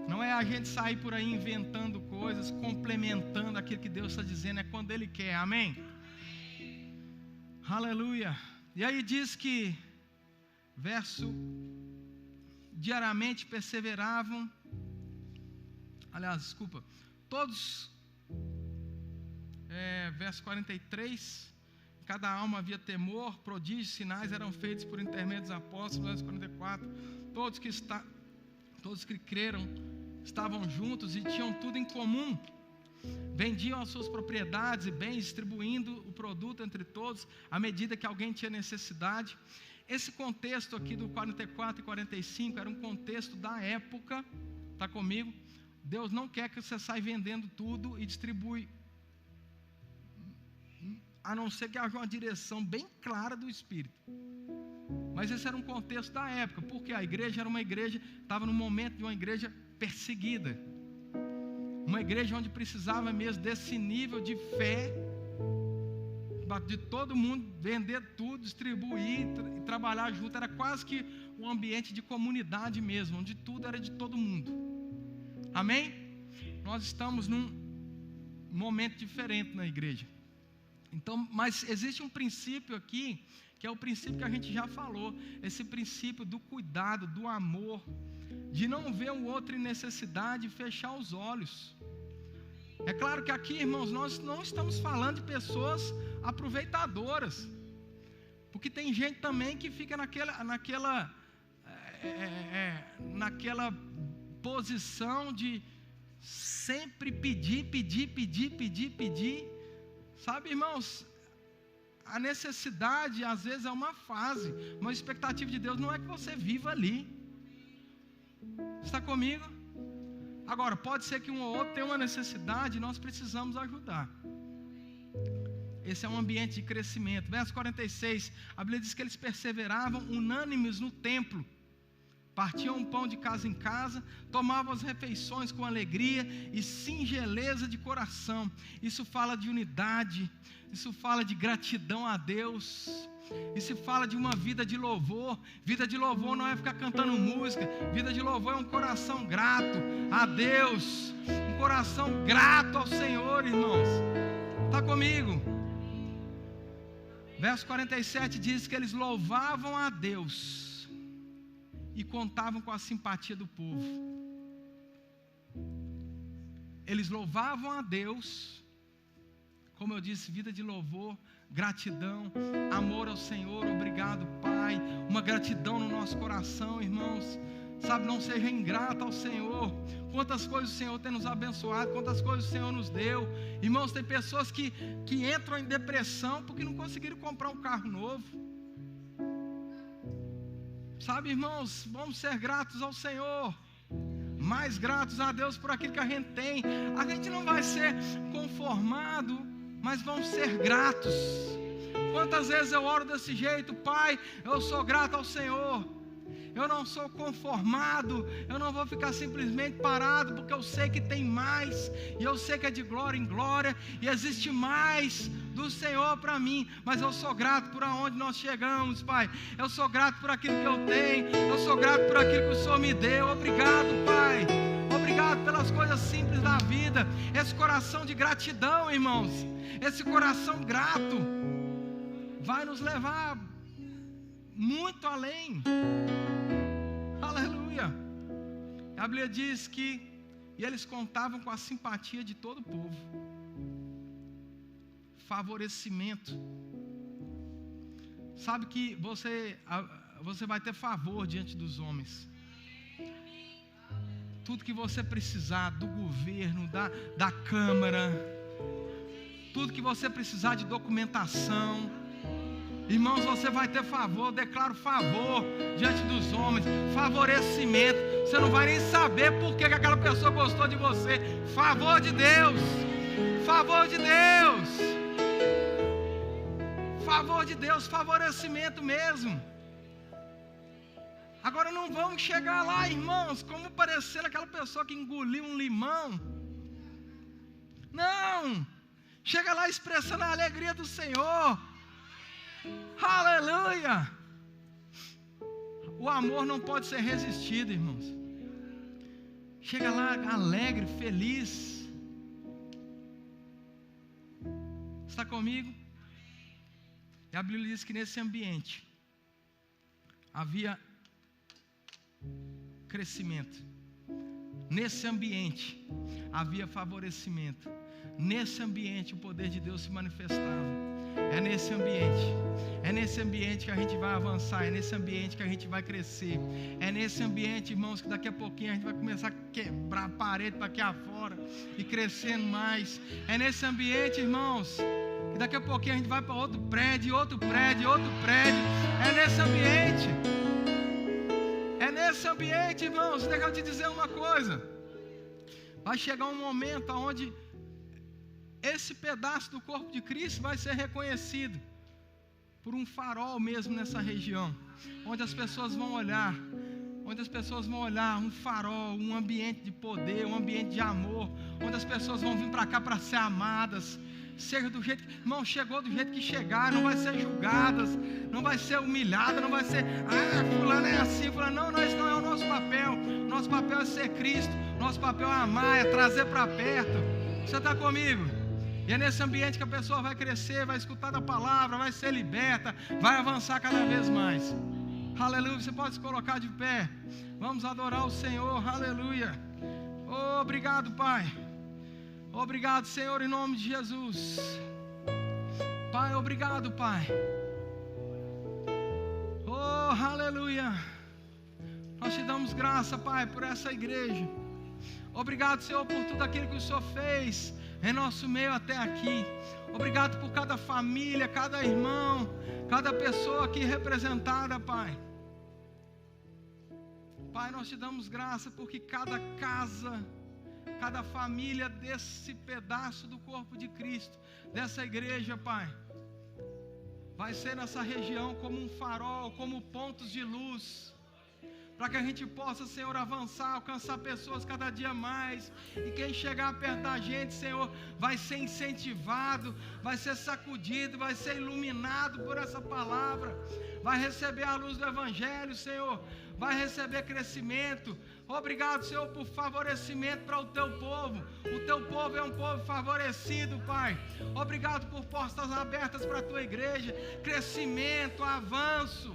Não é a gente sair por aí inventando coisas, complementando aquilo que Deus está dizendo, é quando Ele quer, amém? Aleluia. E aí diz que, diariamente perseveravam aliás, desculpa, todos, verso 43, cada alma havia temor, prodígios, sinais eram feitos por intermédio dos apóstolos, verso 44, todos que creram estavam juntos e tinham tudo em comum, vendiam as suas propriedades e bens, distribuindo o produto entre todos, à medida que alguém tinha necessidade. Esse contexto aqui do 44 e 45 era um contexto da época, está comigo? Deus não quer que você saia vendendo tudo e distribui, a não ser que haja uma direção bem clara do Espírito. Mas esse era um contexto da época, porque a igreja era uma igreja, estava no momento de uma igreja perseguida, uma igreja onde precisava mesmo desse nível de fé, de todo mundo vender tudo, distribuir e trabalhar junto. Era quase que um ambiente de comunidade mesmo, onde tudo era de todo mundo. Amém? Nós estamos num momento diferente na igreja. Então, mas existe um princípio aqui, que é o princípio que a gente já falou, esse princípio do cuidado, do amor, de não ver o outro em necessidade e fechar os olhos. É claro que aqui, irmãos, nós não estamos falando de pessoas aproveitadoras, porque tem gente também que fica naquela posição de sempre pedir, sabe, irmãos, a necessidade às vezes é uma fase, mas a expectativa de Deus não é que você viva ali. Está comigo? Agora, pode ser que um ou outro tenha uma necessidade e nós precisamos ajudar. Esse é um ambiente de crescimento. Verso 46, a Bíblia diz que eles perseveravam unânimes no templo, partiam o pão de casa em casa, tomavam as refeições com alegria e singeleza de coração. Isso fala de unidade, isso fala de gratidão a Deus, isso fala de uma vida de louvor. Vida de louvor não é ficar cantando música, vida de louvor é um coração grato a Deus, um coração grato ao Senhor, irmãos. Está comigo? Verso 47 diz que eles louvavam a Deus e contavam com a simpatia do povo. Eles louvavam a Deus, como eu disse, vida de louvor, gratidão, amor ao Senhor. Obrigado, Pai. Uma gratidão no nosso coração, irmãos. Sabe, não seja ingrato ao Senhor. Quantas coisas o Senhor tem nos abençoado, quantas coisas o Senhor nos deu. Irmãos, tem pessoas que entram em depressão porque não conseguiram comprar um carro novo. Sabe, irmãos, vamos ser gratos ao Senhor, mais gratos a Deus por aquilo que a gente tem. A gente não vai ser conformado, mas vamos ser gratos. Quantas vezes eu oro desse jeito: Pai, eu sou grato ao Senhor, eu não sou conformado, eu não vou ficar simplesmente parado, porque eu sei que tem mais, e eu sei que é de glória em glória, e existe mais do Senhor para mim, mas eu sou grato por aonde nós chegamos, Pai. Eu sou grato por aquilo que eu tenho, eu sou grato por aquilo que o Senhor me deu. Obrigado, Pai, obrigado pelas coisas simples da vida. Esse coração de gratidão, irmãos, esse coração grato vai nos levar muito além. Aleluia. A Bíblia diz que eles contavam com a simpatia de todo o povo. Favorecimento. Sabe que você vai ter favor diante dos homens. Tudo que você precisar do governo, da Câmara, tudo que você precisar de documentação, irmãos, você vai ter favor. Eu declaro favor diante dos homens, favorecimento. Você não vai nem saber por que aquela pessoa gostou de você. Favor de Deus, favor de Deus, favor de Deus, favorecimento mesmo. Agora não vamos chegar lá, irmãos, como parecer aquela pessoa que engoliu um limão. Não, chega lá expressando a alegria do Senhor. Aleluia. O amor não pode ser resistido, irmãos. Chega lá alegre, feliz. Está comigo? E a Bíblia diz que nesse ambiente havia crescimento. nesse ambiente havia favorecimento. Nesse ambiente o poder de Deus se manifestava. É nesse ambiente que a gente vai avançar, é nesse ambiente que a gente vai crescer, é nesse ambiente, irmãos, que daqui a pouquinho a gente vai começar a quebrar a parede para aqui afora e crescendo mais. É nesse ambiente, irmãos, que daqui a pouquinho a gente vai para outro prédio, outro prédio, outro prédio. É nesse ambiente. É nesse ambiente, irmãos. Deixa eu te dizer uma coisa. Vai chegar um momento onde esse pedaço do corpo de Cristo vai ser reconhecido por um farol mesmo nessa região, onde as pessoas vão olhar, um farol, um ambiente de poder, um ambiente de amor, onde as pessoas vão vir para cá para ser amadas, seja do jeito que, irmão, chegou do jeito que chegar, não vai ser julgadas, não vai ser humilhada, não vai ser, fulano é assim, fulano, não, isso não é o nosso papel. Nosso papel é ser Cristo, nosso papel é amar, é trazer para perto. Você está comigo? E é nesse ambiente que a pessoa vai crescer, vai escutar da palavra, vai ser liberta, vai avançar cada vez mais. Aleluia, você pode se colocar de pé. Vamos adorar o Senhor, aleluia. Oh, obrigado, Pai. Obrigado, Senhor, em nome de Jesus. Pai, obrigado, Pai. Oh, aleluia. Nós te damos graça, Pai, por essa igreja. Obrigado, Senhor, por tudo aquilo que o Senhor fez em nosso meio até aqui. Obrigado por cada família, cada irmão, cada pessoa aqui representada, Pai. Pai, nós te damos graça porque cada casa, cada família desse pedaço do corpo de Cristo, dessa igreja, Pai, vai ser nessa região como um farol, como pontos de luz, para que a gente possa, Senhor, avançar, alcançar pessoas cada dia mais, e quem chegar perto da gente, Senhor, vai ser incentivado, vai ser sacudido, vai ser iluminado por essa palavra, vai receber a luz do Evangelho, Senhor, vai receber crescimento. Obrigado, Senhor, por favorecimento para o Teu povo. O Teu povo é um povo favorecido, Pai. Obrigado por portas abertas para a Tua igreja, crescimento, avanço.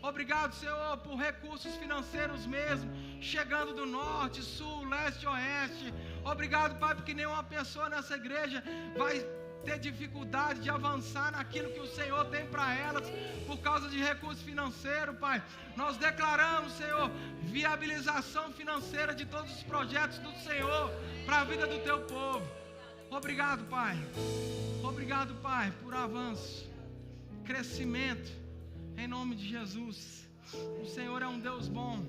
Obrigado, Senhor, por recursos financeiros mesmo, chegando do norte, sul, leste, oeste. Obrigado, Pai, porque nenhuma pessoa nessa igreja vai ter dificuldade de avançar naquilo que o Senhor tem para elas, por causa de recurso financeiro, Pai. Nós declaramos, Senhor, viabilização financeira de todos os projetos do Senhor para a vida do Teu povo. Obrigado, Pai. Obrigado, Pai, por avanço, crescimento. Em nome de Jesus, o Senhor é um Deus bom.